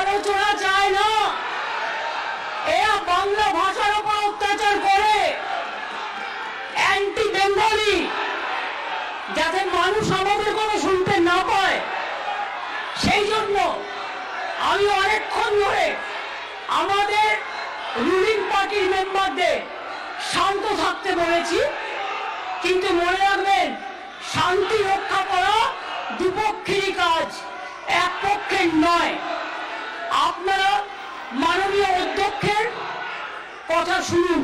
আলোচনা চায় না, এরা বাংলা ভাষার উপর অত্যাচার করে, অ্যান্টি বেঙ্গলি, যাতে মানুষ আমাদের কোনো শুনতে না পায়। সেই জন্য আমি অনেকক্ষণ ধরে আমাদের রুলিং পার্টির মেম্বারদের শান্ত থাকতে বলেছি, কিন্তু মনে রাখবেন শান্তি রক্ষা করা দুপক্ষেরই কাজ, এক পক্ষের নয়। আপনারা মাননীয় অধ্যক্ষের কথা শুনুন,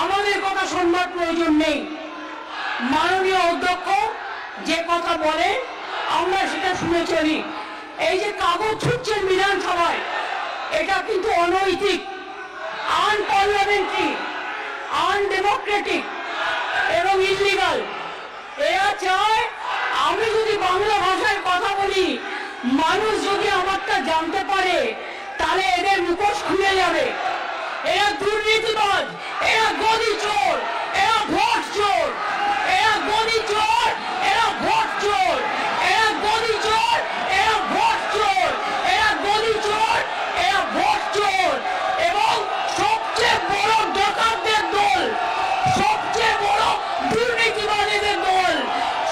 আমাদের কথা শুনবার প্রয়োজন নেই। মাননীয় অধ্যক্ষ যে কথা বলে আমরা সেটা শুনে চলি। এই যে কাগজ ছুটছেন বিধানসভায়, এটা কিন্তু অনৈতিক, আনপার্লামেন্টারি, আনডেমোক্রেটিক এবং ইলিগাল। এরা চায় আমি যদি বাংলা ভাষায় কথা বলি, মানুষ যদি আমারটা জানতে পারে, তাহলে এদের মুখোশ খুলে যাবে। এরা দুর্নীতিবাজ, এরা গদি চোর, এরা ভোট চোর, এরা গদি চোর, এরা ভোট চোর, এরা গদি চোর, এরা ভোট চোর, এরা গদি চোর, এরা ভোট চোর, এবং সবচেয়ে বড় ডাকাতদের দল, সবচেয়ে বড় দুর্নীতিবাজীদের দল,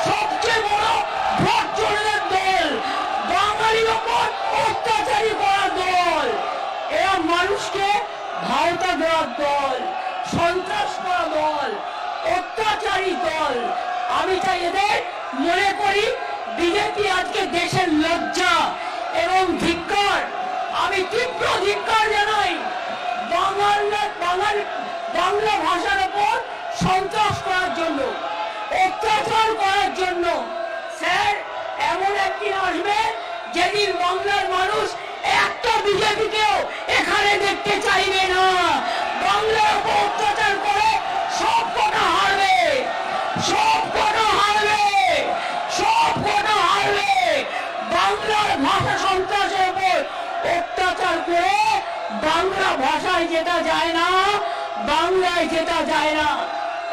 সবচেয়ে বড় ভোট চোরদের দল, বাঙালির ওপর অত্যাচারী করার দল। এরা মানুষকে ভাওতা দেওয়ার দল, সন্ত্রাস করা দল, অত্যাচারী দল। আমি চাই এদের মনে করি বিজেপি আজকে দেশের লজ্জা এবং ধিক্কার। আমি তীব্র ধিক্কার জানাই বাংলা ভাষার উপর সন্ত্রাস করার জন্য, অত্যাচার করার জন্য। স্যার, এমন একদিন আসবে যেদিন বাংলার মানুষ একটা বিজেপিকেও এখানে দেখতে চাইবে না। বাংলার উপর অত্যাচার করে সব কটা হারবে, সব কটা হারবে, সব কটা হারবে। বাংলার ভাষা সন্ত্রাসের উপর অত্যাচার করে বাংলা ভাষায় যেটা যায় না, বাংলায় যেটা যায় না,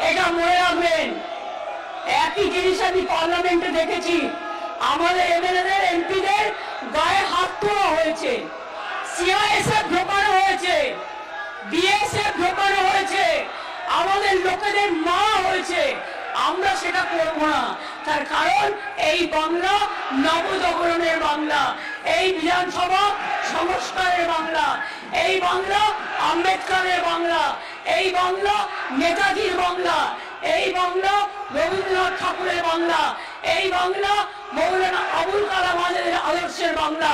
এটা মনে রাখবেন। একই জিনিস আমি পার্লামেন্টে দেখেছি, আমাদের এমএলএদের এমপিদের গায়ে হাত তোলা হয়েছে, সিআইএসএফ ঢোকানো হয়েছে, বিএসএফ ঢোকানো হয়েছে, আমাদের লোকেদের মারা হয়েছে। আমরা সেটা করব না, তার কারণ এই বাংলা নবজাগরণের বাংলা, এই বিধানসভা সংস্কারের বাংলা, এই বাংলা আম্বেদকরের বাংলা, এই বাংলা নেতাজির বাংলা, এই বাংলা রবীন্দ্রনাথ ঠাকুরের বাংলা, এই বাংলা মৌলানা আবুল কালাম আজাদের আদর্শের বাংলা,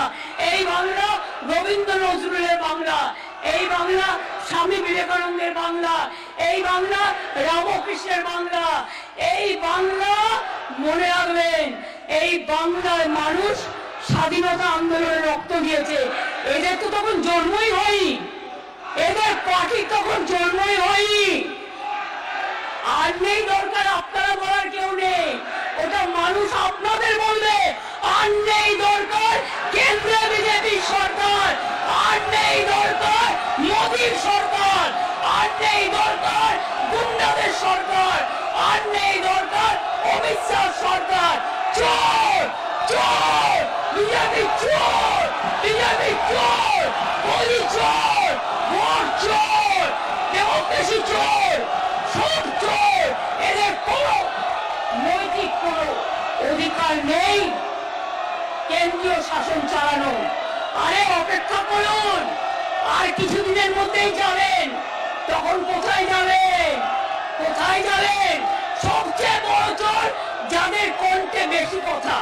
এই বাংলা রবীন্দ্র নজরুলের বাংলা, এই বাংলা স্বামী বিবেকানন্দের বাংলা, এই বাংলা রামকৃষ্ণের বাংলা। এই বাংলা মনে রাখবেন, এই বাংলার মানুষ স্বাধীনতা আন্দোলনে রক্ত দিয়েছে। এদের তো তখন জন্মই হয়নি, এদের পার্টি তখন জন্মই হয়নি। আর নেই দরকার আপনারা বলার কেউ নেই, ওটা মানুষ আপনাদের বলবে। আর নেই দরকার কেন্দ্রে বিজেপি সরকার, আর নেই দরকার মোদীর সরকার, আর নেই দরকার গুন্ডাদের সরকার, আর নেই দরকার অমিত শাহ সরকার। চোর চোর, বিজেপি চোর, বিজেপি চোর, মোদী চোর, ভোট চোর, ডেমোক্রেসি চোর, সব চোর। এদের কোনো নৈতিক কোনো অধিকার নেই কেন্দ্রীয় শাসন চালানো। আরে অপেক্ষা করুন, আর কিছুদিনের মধ্যেই যাবেন, তখন কোথায় যাবেন, কোথায় যাবেন? সবচেয়ে বড় চোর যাদের কণ্ঠে বেশি কথা,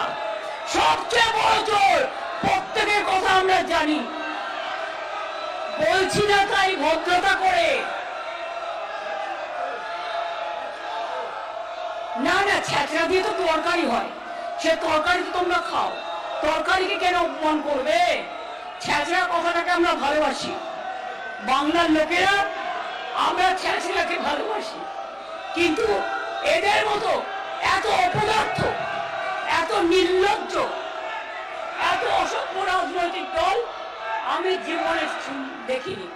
সবচেয়ে বড় চোর, প্রত্যেকের কথা আমরা জানি। বলছি না তাই ভদ্রতা করে, না না ছ্যাঁচড়া দিয়ে তো তরকারি হয়, সে তরকারি তো তোমরা খাও, তরকারিকে কেন অপমান করবে? ছ্যাঁচড়া কথাটাকে আমরা ভালোবাসি, বাংলার লোকেরা আমরা ছ্যাঁচড়াকে ভালোবাসি। কিন্তু এদের মতো এত অপদার্থ, এত নির্লজ্জ, এত অসভ্য রাজনৈতিক দল আমি জীবনে দেখিনি।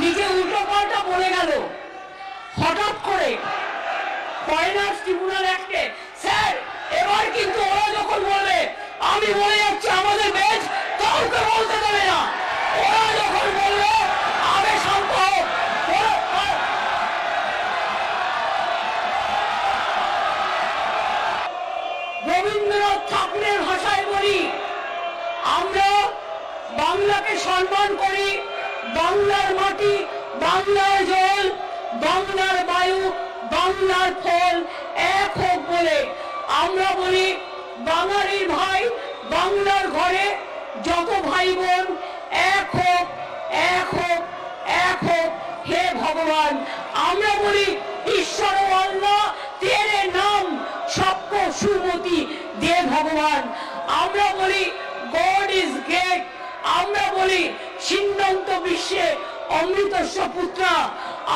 নিজে উল্টো পাল্টা বলে গেল হঠাৎ করে ফরেনার্স ট্রিব্যুনাল অ্যাক্টে। স্যার, এবার কিন্তু ওরা যখন বলবে কাউকে বলতে দেবে না। ওরা যখন বলবে আবে শান্ত হোক, রবীন্দ্রনাথ ঠাকুরের ভাষায় বলি, আমরা বাংলাকে সম্মান করি। বাংলার মাটি, বাংলার জল, বাংলার বায়ু, বাংলার ফল এক হোক বলে আমরা বলি বাঙালির ভাই বাংলার ঘরে যত ভাই বোন এক হোক, এক হোক, এক হোক হে ভগবান। আমরা বলি ঈশ্বর আল্লাহ তেরে নাম সবকো সুমতি দে ভগবান। আমরা বলি গড ইজ গ্রেট। আমরা বলি সিন্ধান্ত বিশ্বে অমৃতস্ব পুত্রা।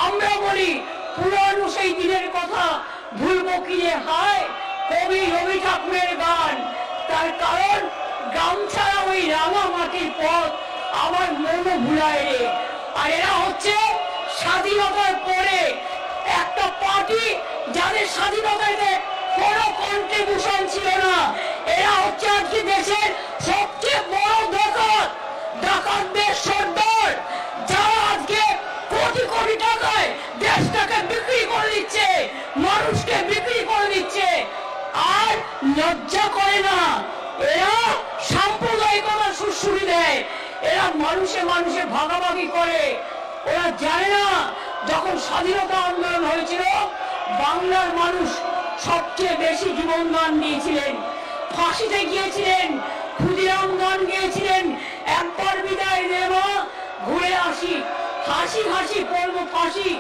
আমরা বলি পুরানো সেই দিনের কথা ভুলবো কি রে হায়, কবি রবি ঠাকুরের গান। তার কারণ গামছাড়া ওই রাঙা মাটির পথ আমার মনও ভুলায় রে। আর এরা হচ্ছে স্বাধীনতার পরে একটা পার্টি যাদের স্বাধীনতাতে কোনো কন্ট্রিবিউশন ছিল না। এরা হচ্ছে আজকে দেশের সবচেয়ে বড় ডাকাত, ডাকাতদের সর্দার, যারা আজকে কোটি কোটি টাকায় দেশটাকে বিক্রি করে দিচ্ছে, মানুষকে বিক্রি করে দিচ্ছে, আর লজ্জা করে না। এরা সাম্প্রদায়িকতা সুশ্রুতি দেয়, এরা মানুষে মানুষে ভাগাভাগি করে। ওরা জানে না যখন স্বাধীনতা আন্দোলন হয়েছিল বাংলার মানুষ সবচেয়ে বেশি জীবন দান দিয়েছিলেন, ফাঁসিতে গিয়েছিলেন, ক্ষুদিরাম গান গিয়েছিলেন, একবার বিদায় দেওয়া ঘুরে আসি, হাসি হাসি পড়বো ফাঁসি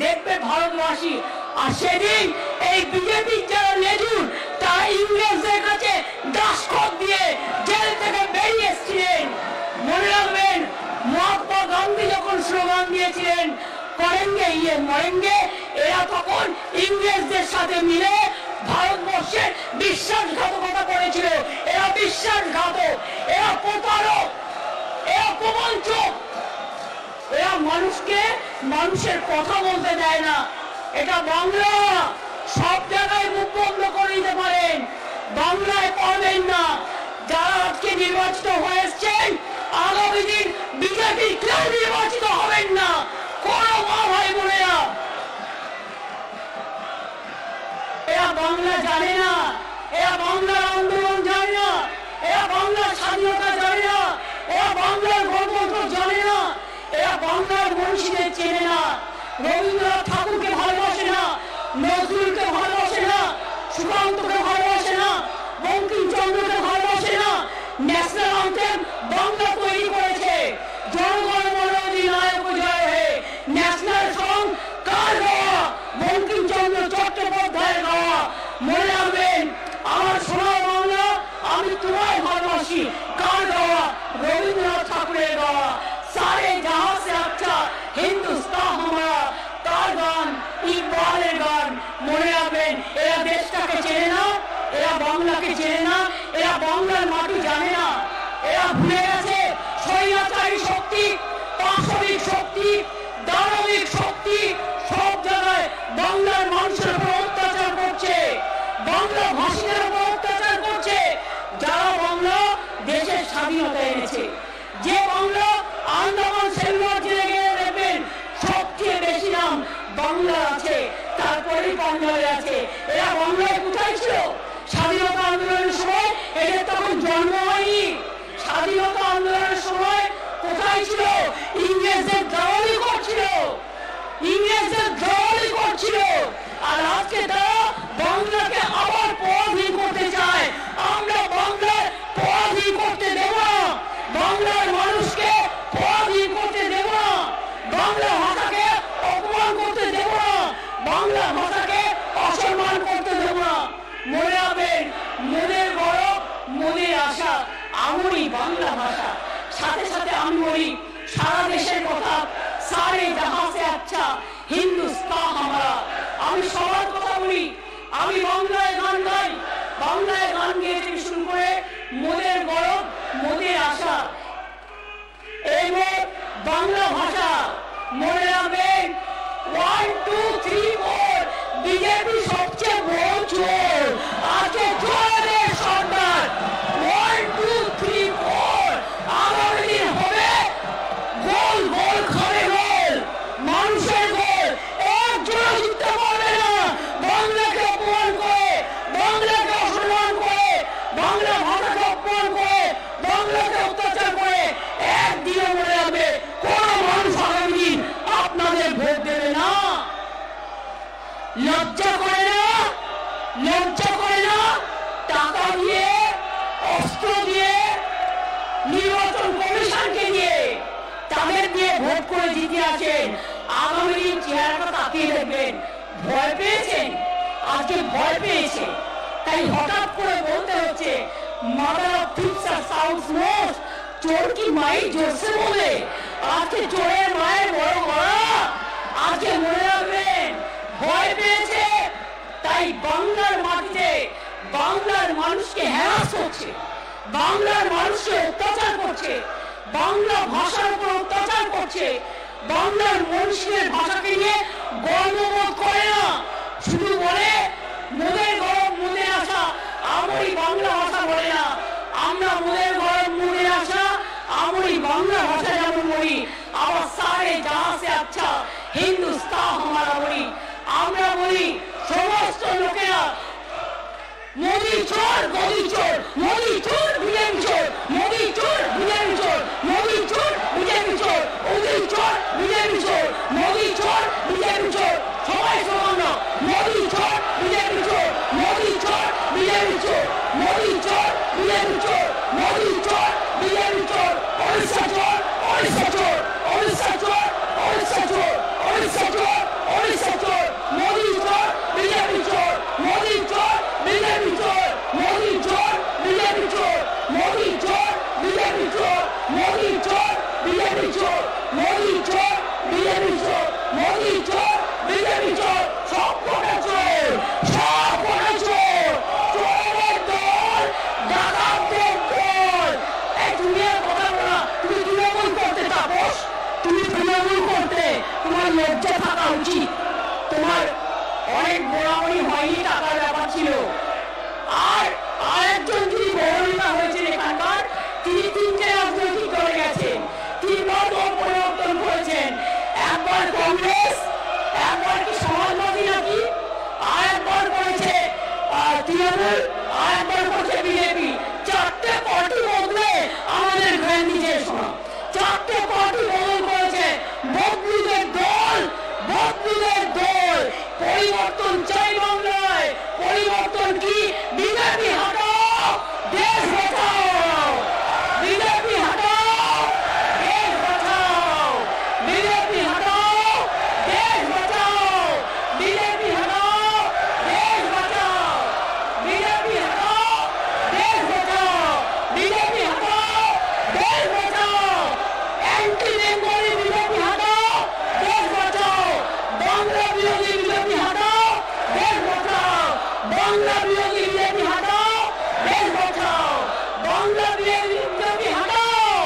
দেখবে ভারতবাসী। আর সেদিন এই বিজেপির যারা লেজুর তারা ইংরেজদের কাছে দাসখত দিয়ে জেল থেকে বেরিয়ে এসেছিলেন। মনে রাখবেন মহাত্মা গান্ধী যখন স্লোগান দিয়েছিলেন করেঙ্গে ইয়ে মরেঙ্গে, এরা তখন ইংরেজদের সাথে মিলে ভারতবর্ষের বিশ্বাসঘাতকতা করেছিল। এরা বিশ্বাসঘাতক, এরা প্রতারক, এরা প্রবঞ্চক, এরা মানুষকে মানুষের কথা বলতে দেয় না। এটা বাংলা, সব জায়গায় মুখ বন্ধ করে দিতে পারেন, বাংলায় পারবেন না। যারা আজকে নির্বাচিত হয়েছেন আগামী দিন বিজেপি কেউ নির্বাচিত হবেন না। কোন মা ভাই বোনেরা, এরা বাংলা জানে না, এরা বাংলার আন্দোলন জানে না, এরা বাংলার স্বাধীনতা জানে না, এরা বাংলার গণতন্ত্র জানে না, এরা বাংলার মনীষীদের চেনে না। রবীন্দ্রনাথ ঠাকুরকে ভালোবাসে না, নজরুলকে ভালোবাসে না, সুকান্তকে ভালোবাসে না, বঙ্কিমচন্দ্রকে ভালোবাসে না। ন্যাশনাল অ্যান্থেম বাংলা তৈরি করেছে, জনগণ মন অধিনায়ক জয় হে। ন্যাশনাল সং কার গাওয়া? বঙ্কিমচন্দ্র চট্টোপাধ্যায়ের গাওয়া। মনে রাখবেন আমার সোনার বাংলা আমি তোমায় ভালোবাসি কার গাওয়া? রবীন্দ্রনাথ ঠাকুরের গাওয়া। सारे जहां से अच्छा हिंदुस्तान हमारा কার গান? ইকবালের গান। মনে রাখবেন এরা দেশটাকে চেনে না, এরা বাংলাকে চেনে না, এরা বাংলার মাটি জানে না। এরা ভুলে গেছে স্বৈরাচারী শক্তি, পাশবিক শক্তি, দানবিক শক্তি সব জায়গায় বাংলার মানুষের উপর অত্যাচার করছে, বাংলা ভাষীদের উপর অত্যাচার করছে। যারা বাংলা দেশের স্বাধীনতা এনেছে, যে বাংলা আন্দামান সেলুলার জেলে গিয়ে দেখবেন সবচেয়ে বেশি নাম বাংলা আছে, তারপরেই বাংলায় আছে। এরা বাংলায় কোথায় ছিল স্বাধীনতা আন্দোলনের সময়? এদের তখন জন্ম হয়নি। স্বাধীনতা আন্দোলনের সময় কোথায় ছিল? ইংরেজদের দালালি করছিল, ইংরেজদের দালালি করছিল। আর আজকে তারা বাংলাকে আবার পরাধীন করতে চায়। আমরা বাংলার পরাধীন করতে দেব না, বাংলার মানুষকে পরাধীন করতে দেব না, বাংলা ভাষাকে অপমান করতে দেব না, বাংলা ভাষাকে অসম্মান করতে দেব না। মনে রাখবেন মনের গৌরব, মনের আশা আমারই বাংলা ভাষা। সাথে সাথে আমি বলি সারা দেশের কথা, সারে জাহাঁ সে আচ্ছা হিন্দুস্তান হামারা। আমি সবার কথা বলি, আমি বাংলায় গান গাই, বাংলায় গান গেয়ে শুরু করে মনের গৌরব, মনের আশা এবং বাংলা ভাষা। মনে রাখবেন 1 2 3 4 বিজেপি সবচেয়ে বড় চোর আজকে জয়ের সর্দার। 1 2 3 4 আমরা তাদের দিয়ে ভোট করে জিতে আছেন, আগামী দিন চেহারাটা তাকিয়ে দেখবেন ভয় পেয়েছেন, আজকে ভয় পেয়েছে, তাই হঠাৎ করে বলতে হচ্ছে মাদার অফ থিপস আর সাউন্ডস মোস্ট, চোর কি মাই জোরসে বলে, আজকে চোরের মায়ের বড় গলা, আজকে মনে রাখবেন ভয় পেয়েছে, তাই বাংলার মাটিতে বাংলার মানুষকে হ্যারাস করছে, বাংলার মানুষকে অত্যাচার করছে, বাংলা ভাষার উপর অত্যাচার করছে, বাংলার মনীষীদের ভাষাকে নিয়ে গর্ববোধ করে না, শুধু বলে মোদের গরম মোদের আশা, আমরাই বাংলা ভাষা বলে না, আমরা মোদের গরম মোদের আশা, আমরাই বাংলা ভাষা যেমন বলি, আবার সারে জাহাঁ সে আচ্ছা হিন্দুস্তান হামারা বলি, আমরা বলি সমস্ত লোকেরা মোদি চোর মোদি চোর, মোদি চোর বিজেপি চোর, মোদি চোর বিজেপি চোর, মোদি চোর বিজেপি চোর, মোদি চোর বিজেপি চোর, মোদি চোর বিজেপি চোর, সবাই সমান না, মোদি চোর বিজেপি চোর, মোদি চোর বিজেপি চোর, মোদি চোর বিজেপি চোর, মোদি চোর বিজেপি চোর, ওড়িশা চোর, ওড়িশা চোর, ওড়িশা চোর, ওড়িশা চোর, ওড়িশা চোর, ওড়িশা চোর, মোদি চোর বিজেপি চোর, মোদি চোর বিজেপি চোর, মোদি চোর বিজেপি চোর, মোদি চোর বিজেপি চোর, মোদি চোর বিজেপি চোর, মোদি চোর বিজেপি চোর, মোদি চোর বিজেপি চোর, সব কটা চোর, সব কটা চোর, চোরের দল, ডাকাতদের দল। এই তুমি আর কথা বলা, তুমি তৃণমূল করতে তাপস, তুমি তৃণমূল করতে, তোমার লজ্জা থাকা উচিত, তোমার অনেক বড়াবড়ি হয়নি, টাকার ব্যাপার ছিল, আর আরেকজন যিনি বড় হয়েছেন এখানকার, তিনি তিনটে রাজনৈতিক দলে গেছেন, তিনবার দল পরিবর্তন করেছেন, একবার কংগ্রেস, একবার কি সমাজবাদী নাকি, আর একবার করেছে তৃণমূল, আর একবার করেছে বিজেপি, চারটে পার্টি বদলে আমাদের গ্র্যান্ড নিজের শোনা, চারটে পার্টি বদল করেছে, বদলুদের দল, বদলুদের দল, পরিবর্তন চাই বাংলায়, পরিবর্তন কি, বিজেপি হটাও, দেশ বাঁচাও, বিজেপি হটাও, দেশ বাঁচাও, বিজেপি হটাও, দেশ বাঁচাও, বিজেপি হটাও, দেশ বাঁচাও, বিজেপি হটাও, দেশ বাঁচাও, বিজেপি হটাও, দেশ বাঁচাও, অ্যান্টি বেঙ্গলি বিজেপি হটাও, দেশ বাঁচাও, বাংলা বিরোধী বিজেপি হটাও, দেশ বাঁচাও, বাংলা বিরোধী বিজেপি হটাও, দেশ বাঁচাও, বাংলা বিরোধী বিজেপি হটাও,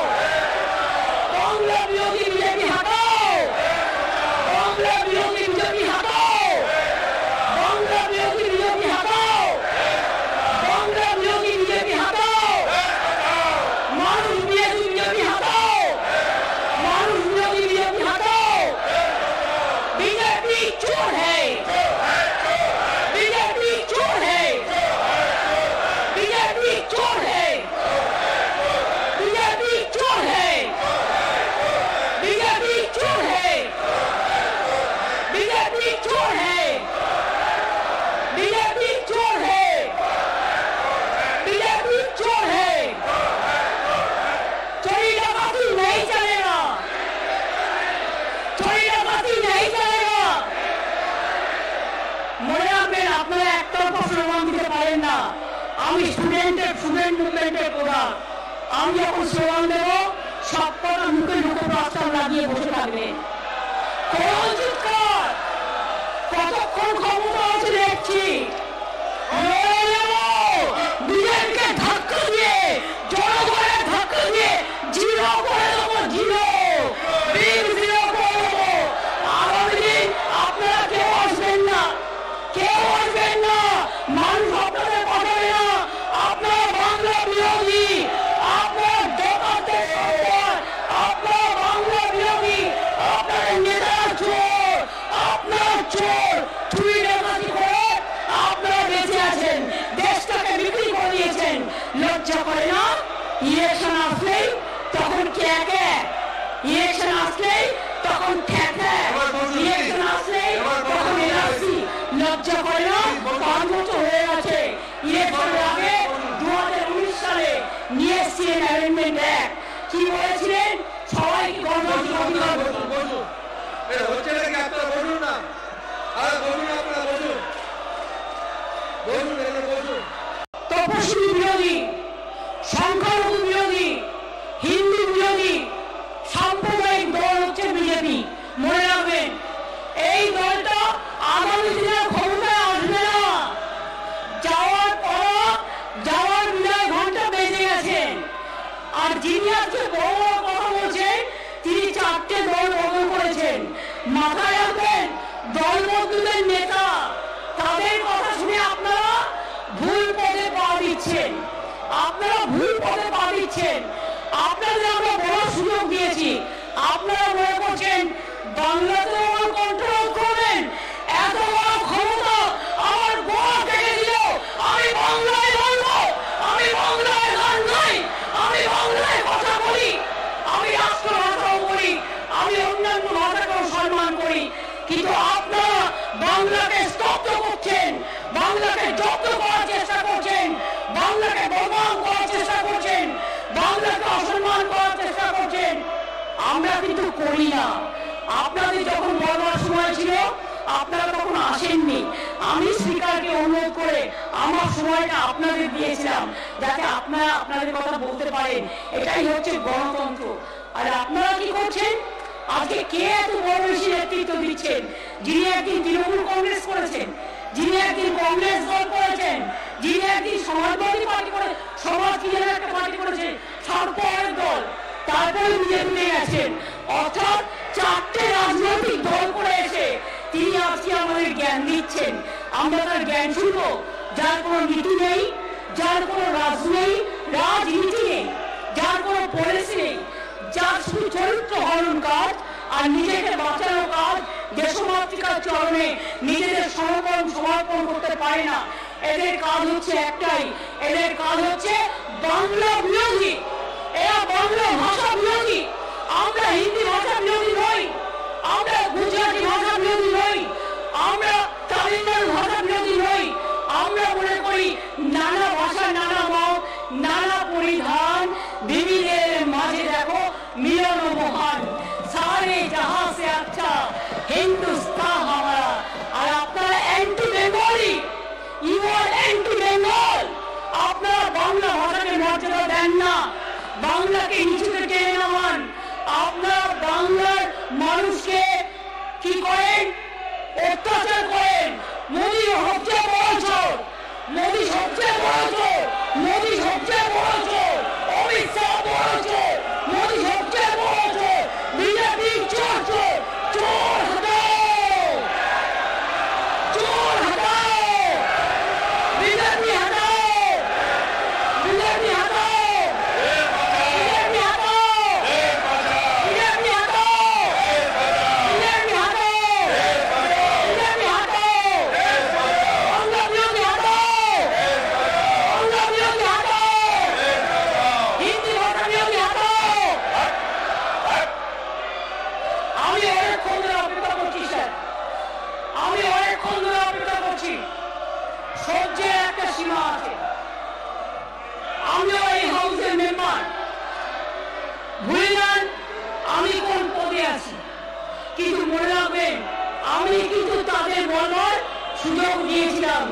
বাংলা বিরোধী বিজেপি হটাও, বাংলা বিরোধী বিজেপি হটাও, বাংলা বিরোধী বিজেপি হটাও, বাংলা বিরোধী বিজেপি হটাও, মানুষ বিরোধী বিজেপি হটাও, মানুষ বিরোধী বিজেপি হটাও, बीजेपी चोर है, बीजेपी चोर है, बीजेपी चोर है, बीजेपी चोर है, बीजेपी चोर है, बीजेपी चोर है, बीजेपी चोर है, बीजेपी चोर है, चोरी डकैती नहीं चलेगा, चोरी डकैती नहीं चलेगा। মনে রাখবেন আপনারা একতরফা স্লোগান দিতে পারেন না, আমি স্টুডেন্ট মুভমেন্টের প্রধান, আমি যখন স্লোগান দেব সব কটা মুখে মুখে প্রস্তাব লাগিয়ে বসে থাকবেন, কতক্ষণ ক্ষমতা আছে দেখছি, বিজেপিকে ধাক্কা দিয়ে, জনগণের ধাক্কা দিয়ে জিরো করে দেবো, জিরো জিরো করে দেবো, আগামী দিন আপনারা কেউ আসবেন না, কেউ আসবেন না, মানুষ আপনাদের পাঠাবে না, আপনারা বাংলা বিরোধী, আপনার ডাকাতের সরকার, আপনার বাংলা বিরোধী, আপনাদের নেতারা চোর, আপনার চোর, চুরি ডাকাতি করে আপনারা বেঁচে আছেন, দেশটাকে বিক্রি করে দিয়েছেন, লজ্জা করে না? ইলেকশন আসলেই তখন কে কে, ইলেকশন আসলেই তখন ঠেকে, ইলেকশন আসলেই তখন এনআরসি, লজ্জা করে না? 5 বছর হয়ে গেছে, ইলেকশনের আগে 2019 সালে নিয়ে এসেছিলেন অ্যামেন্ডমেন্ট অ্যাক্ট, কি বলেছিলেন? সবাইকে গণতান্ত্রিক অধিকার হচ্ছে নাকি? আপনারা বলুন না, আর বলুন, আপনারা বলুন, বলুন। তপশিলি বিরোধী, সংখ্যালঘু বিরোধী, হিন্দু বিরোধী সাম্প্রদায়িক দল হচ্ছে বিজেপি। মনে রাখবেন, এই দলটা আগামী দিনে ক্ষমতায় আসবে না। যাওয়ার বিদায় ঘন্টা বেজে গেছেন। আর যিনি আজকে বড় বড় কথা বলছেন, তিনি 4টে দল বদল করেছেন। মাথায় রাখবেন, দলবদলুদের নেতা, তাদের কথা শুনে আপনারা ভুল পথে পা দিচ্ছেন। আপনাদের আমরা বড় সুযোগ দিয়েছি, আপনারা মনে করছেন বাংলাতে কন্ট্রোল করবেন। এত বড় ক্ষমতা আমার গোয়া থেকে দিল। আমি বাংলায় বলবো, আমি বাংলায় গান গাই, আমি বাংলায় কথা বলি, আমি রাষ্ট্র ভাষাও বলি, আমি অন্যান্য ভাষাকেও সম্মান করি। কিন্তু আপনারা বাংলাকে স্তব্ধ করছেন, বাংলাকে জব্দ করার চেষ্টা করছেন, বাংলাকে বদনাম করার চেষ্টা করছেন, বাংলাকে অসম্মান করার চেষ্টা করছেন। আমরা কিন্তু করি না। আপনাদের যখন বলবার সময় ছিল, আপনারা তখন আসেননি। আমি স্পিকারকে অনুরোধ করে আমার সময়টা আপনাদের দিয়েছিলাম, যাতে আপনারা আপনাদের কথা বলতে পারেন। এটাই হচ্ছে গণতন্ত্র। আর আপনারা কি করছেন? আজকে কে এত বড় বেশি নেতৃত্ব দিচ্ছেন? যিনি একদিন তৃণমূল কংগ্রেস করেছেন, যিনি একদিন কংগ্রেস দল করেছেন, যিনি একদিন সমাজবাদী পার্টি করে, সমাজ কি যেন একটা পার্টি করেছে, সার্বজনীন দল, তারপরে বিজেপিতে গেছেন। অর্থাৎ 4টে রাজনৈতিক দল করে এসে তিনি আজকে আমাদের জ্ঞান দিচ্ছেন। আমরা তার জ্ঞান শুনবো? যার কোনো নীতি নেই, যার কোনো রাজনীতি নেই, যার কোনো পলিসি নেই, যার শুধু চরিত্র হরণ কাজ আর নিজেকে বাঁচানো কাজ, দেশমাতৃকার চরণে নিজেদের সমর্পণ করতে পারে না। এদের কাজ হচ্ছে একটাই, এদের কাজ হচ্ছে বাংলা বিরোধী। এরা বাংলা ভাষা বিরোধী। আমরা হিন্দি ভাষা বিরোধী নই, আমরা গুজরাটি ভাষা বিরোধী নই, আমরা তামিলনাড়ু ভাষা বিরোধী নই। আমরা মনে করি নানা ভাষা, নানা মত, নানা পরিধান, বিবিধের মাঝে দেখো মিলন মহান, সারে জাহাঁ সে আচ্ছা হিন্দুস্তান হামারা। আর আপনারা anti Bengali, you are anti Bengal. আপনারা বাংলা ভাষাকে মর্যাদা দেন না, বাংলাকে নিচুতে টেনে নামান। আপনারা বাংলার মানুষকে কি করেন? অত্যাচার করেন। মোদী সবচেয়ে বড় চোর, মোদী সবচেয়ে বড় চোর, মোদী সবচেয়ে বড় চোর, অমিত শাহ বড় চোর, মোদী সবচেয়ে বড় চোর, বিজেপি চোর চোর। চোর হটাও, চোর হটাও, বিজেপি হটাও, বিজেপি হটাও, বিজেপি হটাও, বিজেপি হটাও, বিজেপি হটাও, বিজেপি হটাও, বাংলা বিরোধী হটাও, বাংলা বিরোধী হটাও, হিন্দি ভাষা বিরোধী হটাও। আমি অনেকক্ষণ ধরে অপেক্ষা করছি স্যার, আমি অনেকক্ষণ ধরে অপেক্ষা করছি। সহ্যের একটা সীমা আছে। আমিও এই হাউসের মেম্বার। ভুলে যান আমি কোন পদে আছি, কিন্তু মনে রাখবেন আমি কিন্তু তাদের বলবার সুযোগ দিয়েছিলাম।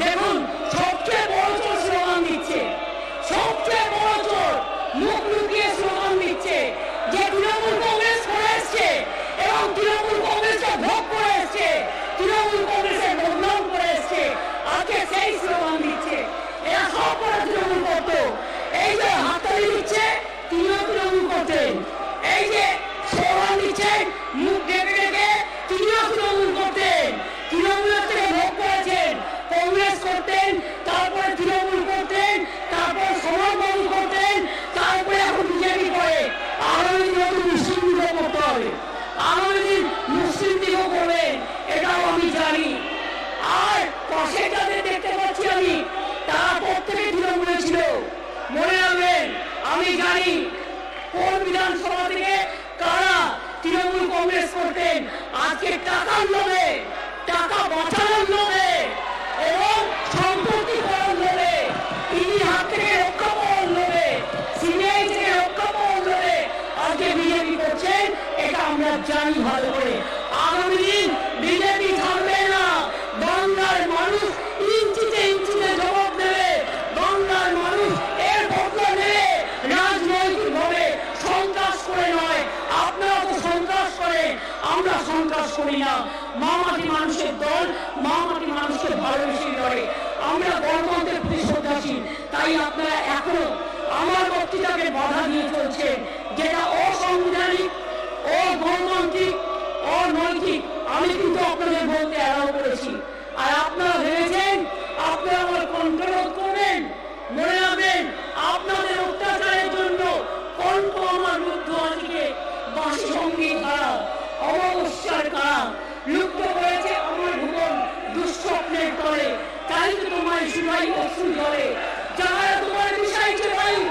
দেখুন, সবচেয়ে বড় চোর স্লোগান দিচ্ছে, সবচেয়ে বড় চোর মুখ লুকিয়ে স্লোগান দিচ্ছে যে তৃণমূল কংগ্রেস করে এসছে এবং তৃণমূল কংগ্রেসকে ভোগ করে এসছে, তৃণমূল কংগ্রেসের বদনাম করে এসছে। আজকে সেই স্লোগান দিচ্ছে। এরা সব করে তৃণমূল করতো। এই যে হাততালি দিচ্ছে, তিনিও তৃণমূল করতেন। এই যে স্লোগান দিচ্ছেন মুখ ঢেকে ঢেকে, তিনিও তৃণমূল করতেন। তৃণমূলের থেকে ভোগ করেছেন, কংগ্রেস করতেন, তারপরে তৃণমূল করতেন, তারপর সমাজবাদী করতেন, তারপরে এখন বিজেপি করে। আগামী দিন নতুন মুসলিম লীগও করতে হবে, আগামী দিন মুসলিম লীগও করবেন, এটাও আমি জানি। আর পাশে যাদের দেখতে পাচ্ছি আমি, তারা প্রত্যেকে তৃণমূলে ছিল। মনে রাখবেন, আমি জানি কোন বিধানসভা থেকে কারা তৃণমূল কংগ্রেস করতেন। আজকে টাকার লোভে, টাকা বাঁচানোর লোভে এবং সম্পত্তি করার লোভে, ইডি হাত থেকে রক্ষা পাওয়ার লোভে, সিবিআই থেকে রক্ষা পাওয়ার লোভে আজকে বিজেপি জানি ভালো করে আগামী দিন বিজেপি থাকবে না। বাংলার মানুষ ইঞ্চিতে ইঞ্চিতে জবাব দেবে। বাংলার মানুষ এর বদলা নেবে রাজনৈতিকভাবে, সন্ত্রাস করে নয়। আপনারা তো সন্ত্রাস করেন, আমরা সন্ত্রাস করি না। মামাটি মানুষের দল মামাটি মানুষকে ভালোবেসে লড়ে। আমরা গণতন্ত্রের প্রতি শ্রদ্ধাশীল, তাই আপনারা এখনো আমার বক্তৃতাকে বাধা দিয়ে চলছেন, যেটা অসাংবিধানিক, অগণতান্ত্রিক, অনৈতিক। আমি কিন্তু আপনাদের বলতে অ্যালাউ করেছি। আর আপনারা ভেবেছেন আপনারা আমার কন্ট্রোল করবেন। মনে রাখবেন, আপনাদের অত্যাচারের জন্য কণ্ঠ আমার রুদ্ধ আজকে বাঁশি সঙ্গীত কারা, অমাবস্যার কারা লুপ্ত করেছে আমার ভুবন দুঃস্বপ্নের তলে। তাই তো তোমায় শুনাই অশ্রু জলে, যারা তোমার বিষাইছে বায়ু,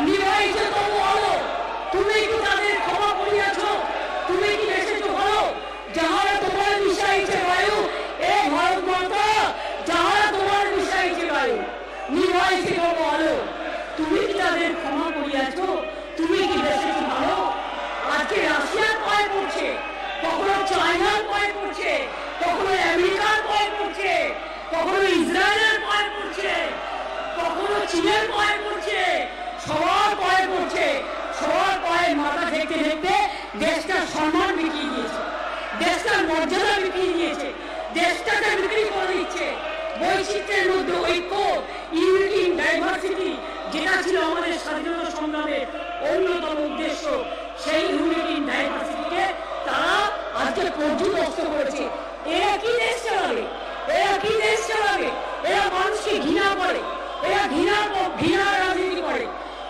নিভাইছে তবু আলো। তুমি কি তাদের ক্ষমা করিয়াছ? তুমি কি এসেছো ভালো? যাহারা তোমার বিষাইছে বায়ু, এ ভারত মাতা, যাহারা তোমার বিষাইছে বায়ু, নিভাইছে তবু আলো। তুমি কি তাদের ক্ষমা করিয়াছ? তুমি কি এসেছো ভালো? আজকে রাশিয়ার পায়ে পড়ছে, কখনো চায়নার পায়ে পড়ছে, কখনো আমেরিকার পায়ে পড়ছে, কখনো ইসরায়েলের পায়ে পড়ছে, কখনো চীনের পায়ে পড়ছে, সবার পায়ে পড়ছে। সবার পায়ে মাথা দেখতে দেখতে দেশটার সম্মান বিকিয়ে দিয়েছে, দেশটার মর্যাদা বিকিয়ে দিয়েছে, দেশটাকে বিক্রি করে দিচ্ছে। বৈচিত্র্যের মধ্যে ঐক্য, ইউনিটি ইন ডাইভার্সিটি, যেটা ছিল আমাদের স্বাধীনতা সংগ্রামের অন্যতম উদ্দেশ্য, সেই ইউনিটি ইন ডাইভার্সিটিকে তারা আজকে পর্যুদস্ত করেছে। এরা কি দেশ চালাবে? এরা কি দেশ চালাবে? এরা মানুষকে ঘৃণা করে, এরা ঘৃণার রাজনীতি করে,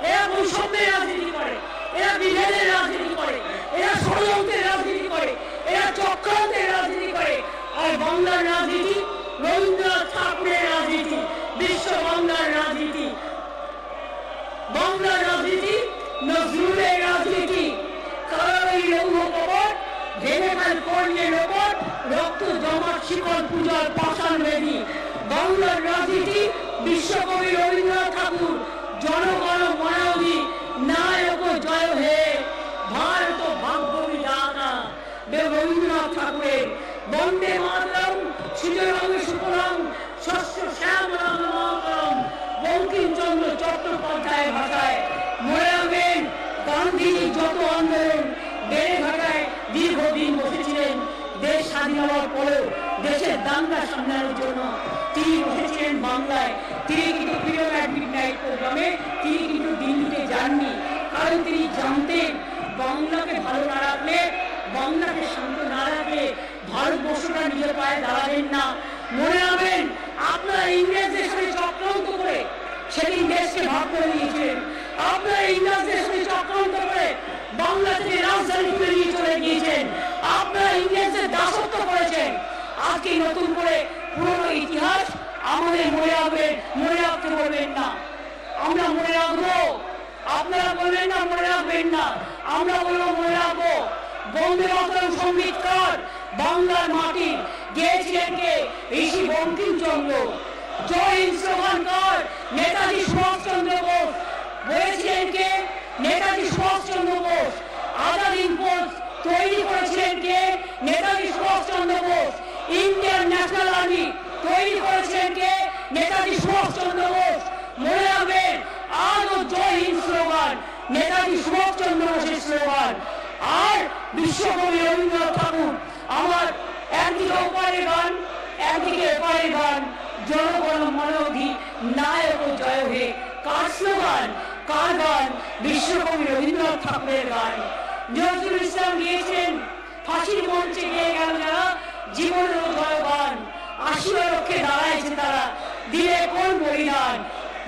এরা বৈষম্যের রাজনীতি করে, এরা বিভেদের রাজনীতি করে, এরা ষড়যন্ত্রের রাজনীতি করে, এরা চক্রান্তের রাজনীতি করে। আর বাংলার রাজনীতি রবীন্দ্রনাথ ঠাকুরের রাজনীতি, বিশ্ব বাংলার রাজনীতি, বাংলার রাজনীতি নজরুলের রাজনীতি। কারাই লৌহ কবর, ভেবেকাল কর্ণের ওপর রক্ত জমাট শিকল পূজার পাষাণ বেদী। বাংলার রাজনীতি বিশ্বকবি রবীন্দ্রনাথ ঠাকুর, জনগণ মনাবি নায়ক জয় হে ভারত ভাগ্য বিধাতা, রবীন্দ্রনাথ ঠাকুরের বন্দে মাতরম শ্রীরং সুফলং শস্য শ্যামলাং মাতরম, বঙ্কিমচন্দ্র চট্টোপাধ্যায়ের ভাষায়। মনে রাখবেন, গান্ধীজি যত আন্দোলন বেড়ে ঘটায় দীর্ঘদিন বসেছিলেন, দেশ স্বাধীন হওয়ার পরেও দেশের দাঙ্গা সামলানোর জন্য তিনি বসেছিলেন বাংলায়। তিনি কিন্তু ফ্রিডম অ্যাট মিডনাইট প্রোগ্রামে তিনি কিন্তু দিল্লিতে যাননি, কারণ তিনি জানতেন বাংলাকে ভালো না রাখলে, বাংলাকে শান্ত না রাখলে ভারতবর্ষটা নিজের পায়ে দাঁড়াবেন না। মনে রাখবেন, আপনারা ইংরেজদের সাথে চক্রান্ত করে সেদিন দেশকে ভাগ করে দিয়েছিলেন। আপনারা ইংরেজদের সাথে চক্রান্ত করে বাংলা থেকে রাজধানী তুলে নিয়ে চলে গিয়েছেন। আপনারা ইংরেজদের দাসত্ব করেছেন। আজকে নতুন করে পুরনো ইতিহাস আমাদের মনে রাখবেন, মনে রাখতে বলবেন না। আমরা মনে রাখবো, আপনারা বলবেন না মনে রাখবেন না, আমরা বলবো মনে রাখবো। বন্দে মাতরম সঙ্গীতকার বাংলার মাটি গেয়েছিলেন কে? ঋষি বঙ্কিমচন্দ্র। জয় হিন্দ স্লোগানকার নেতাজি সুভাষচন্দ্র বোস বলেছিলেন কে? নেতাজি সুভাষচন্দ্র বোস। আজাদ হিন্দ ফৌজ তৈরি করেছিলেন কে? Netaji Subhas Chandra Bose. Indian National Army তৈরি করেছিলেন কে? নেতাজি সুভাষচন্দ্র বোস। মনে রাখবেন, আজও জয় হিন্দ স্লোগান নেতাজি সুভাষচন্দ্র বোসের স্লোগান। আর বিশ্বকবি রবীন্দ্রনাথ ঠাকুর আমার একদিকে ওপারের গান, একদিকে এপারের গান, জনগণ মনোধি নায়ক জয় হে। কার স্লোগান, কার গান? বিশ্বকবি রবীন্দ্রনাথ ঠাকুরের গান। নজরুল ইসলাম গিয়েছেন, ফাঁসির মঞ্চে গিয়ে গেল যারা, জীবনের জয়গান। 80 লক্ষে দাঁড়াইছে তারা, দিলে কোন বলিদান।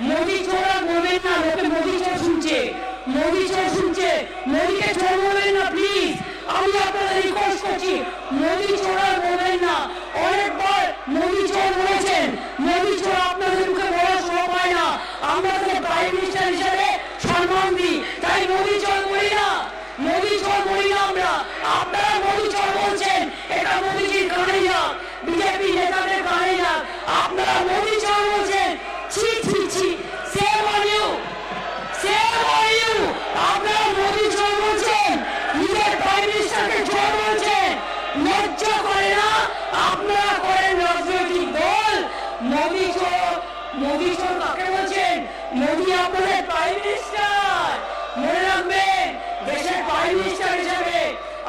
মোদি চোরা বলবেন না, লোকে মোদি চোর শুনছে, মোদি চোর শুনছে, মোদিকে চোর বলবেন না প্লিজ। আমি আপনাদের রিকোয়েস্ট করছি, মোদি চোরা বলবেন না। অনেকবার মোদি চোর বলেছেন, মোদি চোর আপনাদের মুখে বলার সময় পায় না। আমরা তাকে প্রাইম মিনিস্টার হিসেবে সম্মান দিই, তাই মোদি চোর বলি না, মোদি চোর বলি না আমরা। আপনারা মোদি চোর বলছেন, এটা মোদিজির কানে যাক, বিজেপি নেতাদের কানে যাক। আপনারা মোদি চোর বলছেন, ছি ছি ছি, shame on you, shame on you. আপনারা মোদি চোর বলছেন, নিজের প্রাইম মিনিস্টারকে চোর আপনাদের প্রাইম মিনিস্টার। মনে রাখবেন, দেশের প্রাইম মিনিস্টার হিসেবে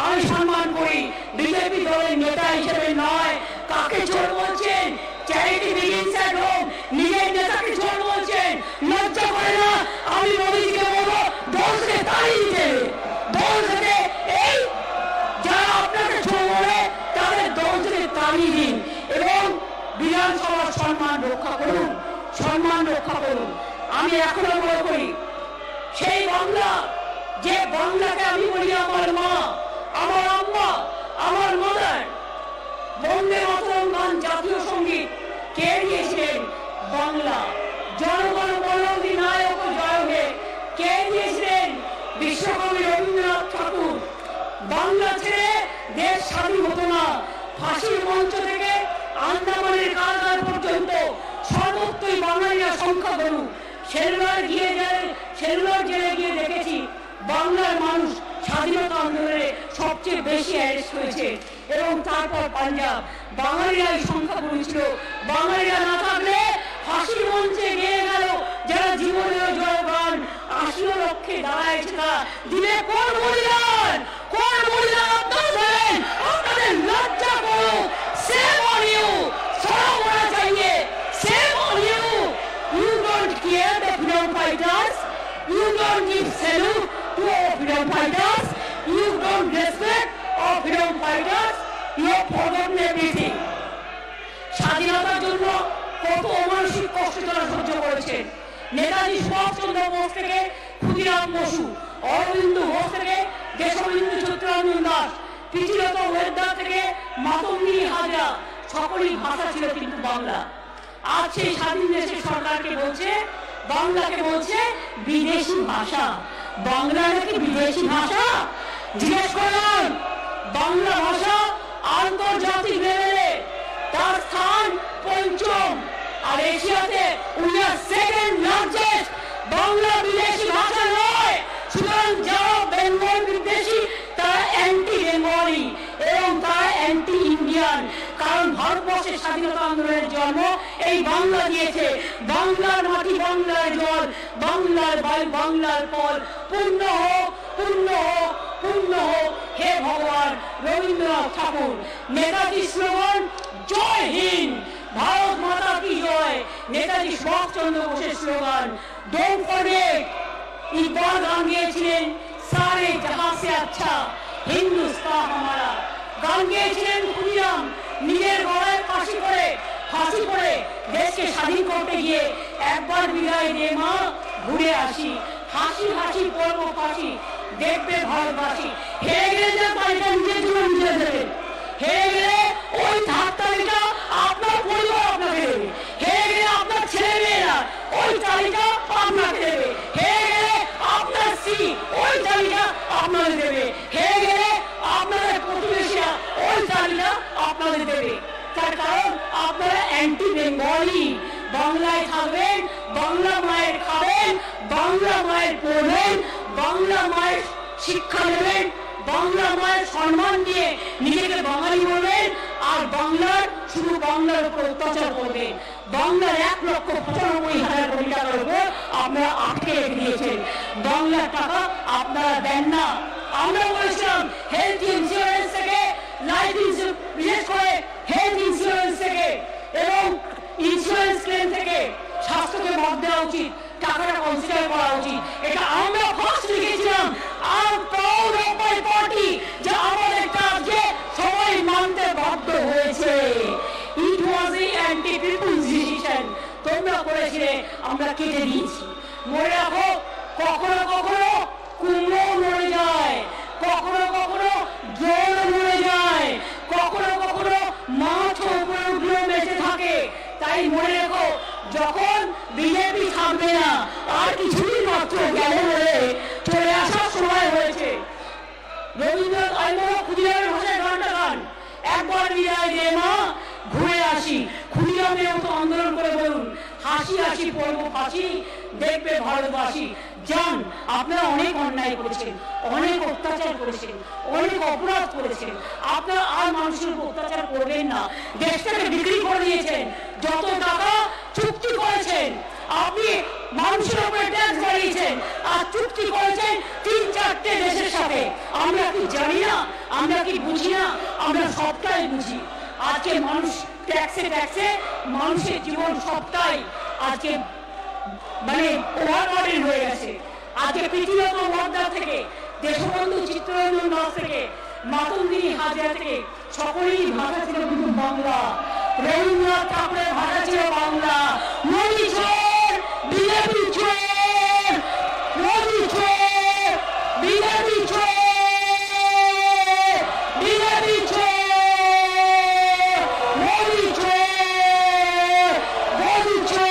আমি সম্মান করি, বিজেপি দলের নেতা হিসেবে নয়। কাকে চোর বলছেন? Charity begins at home. নিজের নেতাকে চোর বলছেন, লজ্জা করে না? আমি মোদীজিকে বলবো, দল থেকে তাড়িয়ে দিতে, দল থেকে এই যারা আপনাকে চোর বলে তাদের দল থেকে তাড়িয়ে দিন এবং বিধানসভার সম্মান রক্ষা করুন, সম্মান রক্ষা করুন। আমি এখনো মনে করি সেই বাংলা, যে বাংলাকে আমি বলি আমার মা, আমার আম্মা, আমার মাদার। বন্দে মাতরম গান জাতীয় সঙ্গীত কে দিয়েছিলেন? বাংলা। জনগণ মন অধিনায়ক জয় হে কে দিয়েছিলেন? বিশ্বকবি রবীন্দ্রনাথ ঠাকুর। বাংলা ছেড়ে দেশ স্বাধীন হতো না। ফাঁসির মঞ্চ থেকে আন্দামানের কারাগার পর্যন্ত সর্বত্রই বাঙালিরা সংখ্যাগুরু। সেলুলার জেলে গিয়ে দেখেছি বাংলার মানুষ স্বাধীনতা আন্দোলনে সবচেয়ে বেশি অ্যারেস্ট হয়েছে এবং তারপর পাঞ্জাব। বাঙালিরাই সংখ্যাগুরু ছিল। বাঙালিরা না থাকলে ফাঁসির মঞ্চে গিয়ে গেল যারা জীবনের জয়গান ৮০ লক্ষে দাঁড়াইছে, তারা দিলে কোন বলিদান, কোন বলিদান আপনারা দেন? আপনাদের লজ্জা করো। সেম অন ইউ, সরব होना चाहिए। Shame on you. You don't care the freedom fighters. You don't give salute to our freedom fighters. You don't respect our freedom fighters. You have forgotten everything. স্বাধীনতার জন্য কত অমানসিক কষ্ট তারা সহ্য করেছেন। নেতাজি সুভাষচন্দ্র বোস থেকে ক্ষুদিরাম বসু, অরবিন্দ ঘোষ থেকে দেশবন্ধু চিত্তরঞ্জন দাস, প্রীতিলতা ওয়েদার থেকে মাতঙ্গিনী হাজরা, সকলেই ভাষা ছিল কিন্তু বাংলা। আজ সেই স্বাধীন দেশের সরকারকে বলছে, বাংলাকে বলছে বিদেশি ভাষা। বাংলা নাকি বিদেশি ভাষা? জিজ্ঞেস করলাম, বাংলা ভাষা আন্তর্জাতিক লেভেলে তার স্থান ৫ম, আর এশিয়াতে we are second largest. Bangla বিদেশি ভাষা নয়। সুতরাং যারা বেঙ্গল বিদ্বেষী তারা অ্যান্টি বেঙ্গলি এবং তারা অ্যান্টি ইন্ডিয়ান। কারণ ভারতবর্ষের স্বাধীনতা আন্দোলনের জন্ম এই বাংলা দিয়েছে। বাংলার মাটি, বাংলার জল, বাংলার বায়ু, বাংলার ফল। পূর্ণ হোক, পূর্ণ হোক, পূর্ণ হোক হে ভগবান। রবীন্দ্রনাথ ঠাকুর। নেতাজি স্লোগান জয় হিন্দ, ভারত মাতা কি জয়। নেতাজি সুভাষচন্দ্র বোসের স্লোগান ডোন্ট ফরগেট। ইকবাল গান গিয়েছিলেন সারে জাহাঁ সে আচ্ছা হিন্দুস্তান হামারা। গান গিয়েছিলেন ক্ষুদিরাম। নিজের গলায় ফাঁসি করে দেশকে স্বাধীন করতে গিয়ে একবার বিদায় দে মা, ঘুরে আসি। হাসি হাসি পর্ব ফাঁসি, দেখবে ভারতবাসী। হেরে গেলে যে তালিকা নিজের জন্য নিজে দেবেন, হেরে গেলে ওই তালিকা আপনার পরিবার আপনাকে দেবে, হেরে গেলে আপনার ছেলে মেয়েরা ওই তালিকা আপনাকে দেবে, হেরে গেলে আপনার স্ত্রী ওই তালিকা আপনাদের দেবে, হেরে গেলে আপনাদের প্রতিবেশীরা ওই তালিকা আপনাদের দেবে। তার কারণ আপনারা অ্যান্টি বেঙ্গলি। বাংলায় থাকবেন, বাংলা মায়ের খাবেন, বাংলা মায়ের পড়বেন, বাংলা মায়ের শিক্ষা নেবেন, বাংলা মায়ের সম্মান দিয়ে নিজেকে বাঙালি বলবেন, আর বাংলার শুধু বাংলার উপর অত্যাচার করবেন। বাংলার ১,৯৫,০০০ কোটি টাকার উপর আপনারা আটকে রেখে দিয়েছেন। বাংলার টাকা আপনারা দেন না। আমরা বলেছিলাম হেলথ ইন্স্যুরেন্স থেকে, লাইফ ইন্স্যুরেন্স, বিশেষ করে হেলথ ইন্স্যুরেন্স থেকে এবং ইন্স্যুরেন্স ক্লেম থেকে স্বাস্থ্যকে বাদ দেওয়া উচিত, টাকাটা কনসিডার করা উচিত। এটা আমরা ফার্স্ট লিখেছিলাম। Are proud of my party যে আমাদের কাজকে সবাই মানতে বাধ্য হয়েছে। ইট ওয়াজ এ অ্যান্টি পিপলস ডিসিশন। তোমরা করেছিলে, আমরা কেটে দিয়েছি। মনে রাখো, কখনো কখনো কুমড়ো মরে যায়, কখনো কখনো জল মরে যায়, কখনো কখনো মাছ উপরে উঠলেও বেঁচে থাকে। তাই মনে রেখো, যখন বিজেপি থাকবে না, আর কিছুদিন মাত্র গেল বলে চলে আসার সময় হয়েছে। রবীন্দ্রনাথ ক্ষুদিরামের ভাষায় গানটা গান, একবার বিদায় দে মা, ঘুরে আসি। ক্ষুদিরামের মতো আন্দোলন করে বলুন, হাসি হাসি পড়বো ফাঁসি, দেখবে ভারতবাসী। যান, আপনারা অনেক অন্যায় করেছেন, অনেক অত্যাচার করেছেন, অনেক অপরাধ করেছেন। আপনারা আর মানুষের উপর অত্যাচার করবেন না। দেশটাকে বিক্রি করে দিয়েছেন, যত টাকা চুক্তি করেছেন। আপনি মানুষের উপরে ট্যাক্স বাড়িয়েছেন আর চুক্তি করেছেন 3-4টে দেশের সাথে। আমরা কি জানি না? আমরা কি বুঝি না? আমরা সবটাই বুঝি। আজকে মানুষ ট্যাক্সে মানুষের জীবন সবটাই আজকে মানে ওভারবার্ডেন হয়ে গেছে। আজকে পৃথিবীগত ওয়ার্ডা থেকে, দেশবন্ধু চিত্তরঞ্জন দাস থেকে, মাতঙ্গিনী হাজরা থেকে সকলেই ভাষা ছিল কিন্তু বাংলা। রবীন্দ্রনাথ ঠাকুরের ভাষা ছিল বাংলা। মোদী চোর, বিজেপি চোর, মোদী চোর, বিজেপি চোর, বিজেপি চোর, মোদী চোর, মোদী চোর।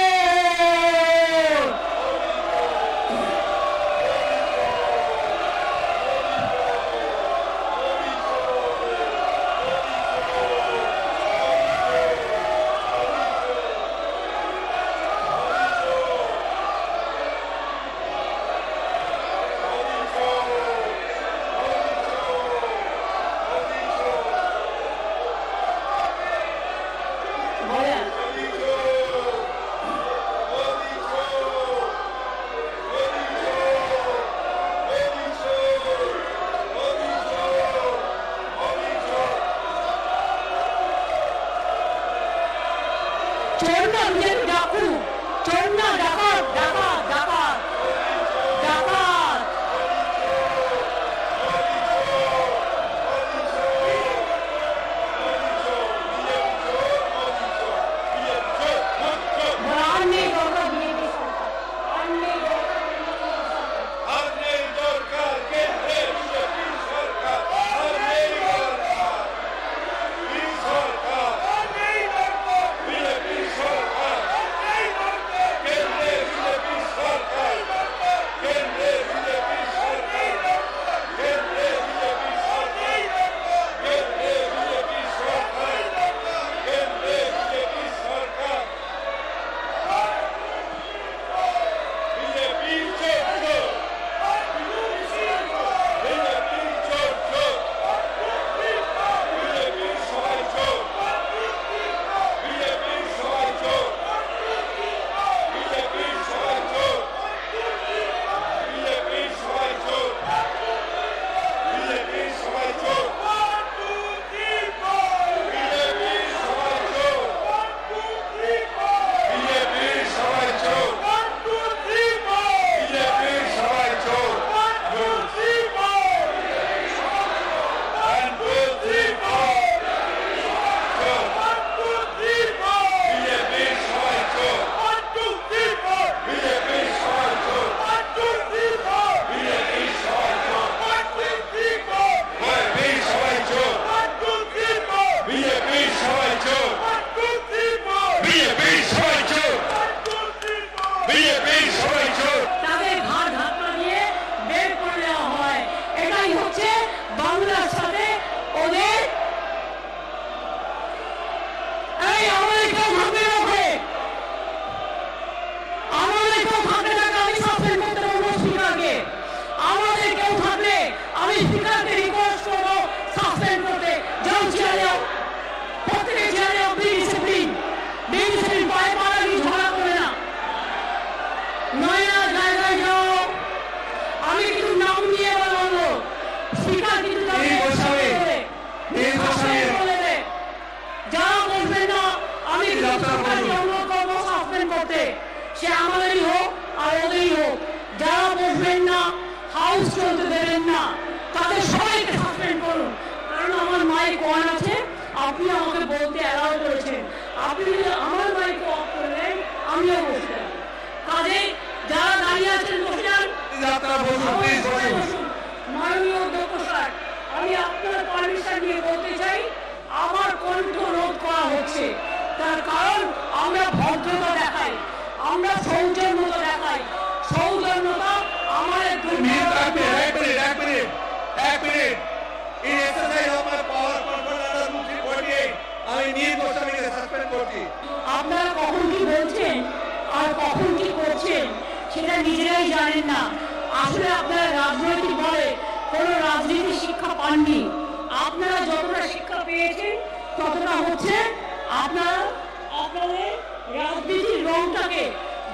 সে আমাদেরই হোক আর ওদেরই হোক, যারা বসবেন না, হাউস চলতে দেবেন না, তাদের সবাইকে সাসপেন্ড করুন। কারণ আমার মাইক অন আছে, আপনি আমাকে বলতে অ্যালাউ করেছেন। আপনি যদি আমার মাইক অফ করলেন, আমিও বসলাম। কাজে যারা দাঁড়িয়ে আছেন বসে যান। মাননীয় অধ্যক্ষ স্যার, আমি আপনার পারমিশন নিয়ে বলতে চাই, আমার কণ্ঠ রোধ করা হচ্ছে। তার কারণ আমরা ভদ্রতা দেখাই, আমরা সৌজন্যতা দেখাই। সৌজন্যতা আমাদের আপনারা কখন কি বলছেন আর কখন কি করছেন সেটা নিজেরাই জানেন না। আসলে আপনারা রাজনৈতিক বলে কোনো রাজনীতি শিক্ষা পাননি। আপনারা যতটা শিক্ষা পেয়েছেন ততটা হচ্ছে আপনারা আপনাদের রাজনীতির রংটাকে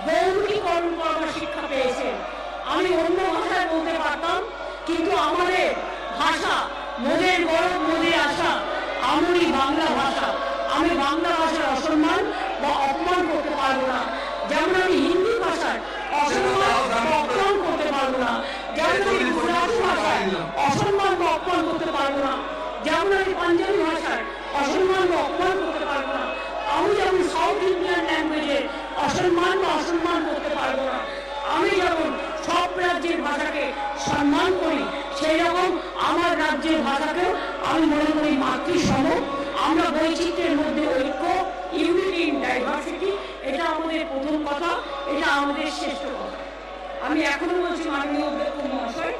বহুমুখীকরণ করবার শিক্ষা পেয়েছেন। আমি অন্য ভাষায় বলতে পারতাম, কিন্তু আমাদের ভাষা মোদের গৌরব, মোদের আশা, আমরি বাংলা ভাষা। আমি বাংলা ভাষার অসম্মান বা অপমান করতে পারবো না, যেমন আমি হিন্দি ভাষার অসম্মান বা অপমান করতে পারবো না, যেমন আমি গুজরাটি ভাষার অসম্মান বা অপমান করতে পারবো না, যেমন আমি পাঞ্জাবি ভাষার অসম্মান বা অপমান করতে পারবো না, আমি যেমন সাউথ ইন্ডিয়ান ল্যাঙ্গুয়েজের অসম্মান বা অসম্মান করতে পারবো না। আমি যেমন সব রাজ্যের ভাষাকে সম্মান করি, সেই রকম আমার রাজ্যের ভাষাকেও আমি মনে করি মাতৃসম। আমরা বৈচিত্র্যের মধ্যে ঐক্য, ইউনিটি ইন ডাইভার্সিটি, এটা আমাদের প্রথম কথা, এটা আমাদের শ্রেষ্ঠ কথা। আমি এখনো বলছি মাননীয় অধ্যক্ষ মহাশয়,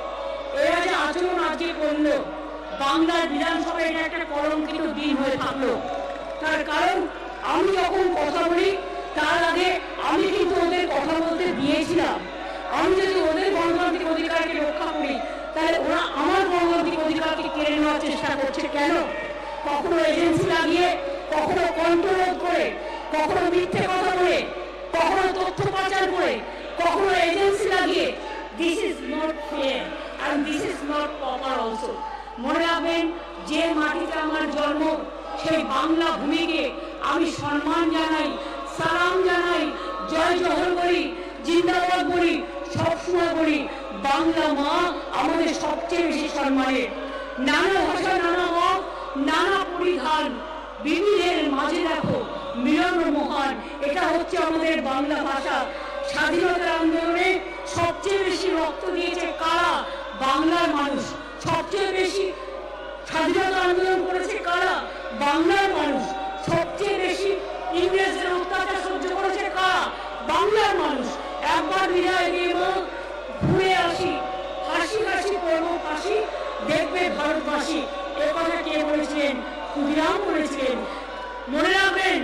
এরা যে আচরণ আজকে করলো, বাংলার বিধানসভায় এটা একটা কলঙ্কিত দিন হয়ে থাকলো। তার কারণ আমি যখন কথা বলি তার আগে আমি কিন্তু ওদের কথা বলতে দিয়েছিলাম। আমি যদি ওদের গণতান্ত্রিক অধিকারকে রক্ষা করি, তাহলে ওরা আমার গণতান্ত্রিক অধিকারকে কেড়ে নেওয়ার চেষ্টা করছে কেন? কখনো এজেন্সি লাগিয়ে, কখনো কন্ট্রোল করে, কখনো মিথ্যে কথা বলে, কখনো তথ্য পাচার করে, কখনো এজেন্সি লাগিয়ে। This is not fair and this is not proper also. মনে রাখবেন, যে মাটিতে আমার জন্ম, সেই বাংলা ভূমিকে আমি সম্মান জানাই, সালাম জানাই, জয় জহর বলি, জিন্দাবাদ বলি, সবসময় বলি। বাংলা মা আমাদের সবচেয়ে বেশি সম্মানের। নানা ভাষা, নানা মত, নানা পরিধান, বিবিধের মাঝে দেখো মিলন মহান, এটা হচ্ছে আমাদের বাংলা ভাষা। স্বাধীনতার আন্দোলনে সবচেয়ে বেশি রক্ত দিয়েছে কারা? বাংলার মানুষ। সবচেয়ে বেশি স্বাধীনতা আন্দোলন করেছে কারা? বাংলার মানুষ। সবচেয়ে বেশি ইংরেজদের অত্যাচার সহ্য করেছে কারা? বাংলার মানুষ। একবার বিদায় দিয়ে ঘুরে আসি, হাসি হাসি করবো ফাঁসি, দেখবে ভারতবাসী। এ কথা কে বলেছিলেন? ক্ষুদিরাম বলেছিলেন। মনে রাখবেন,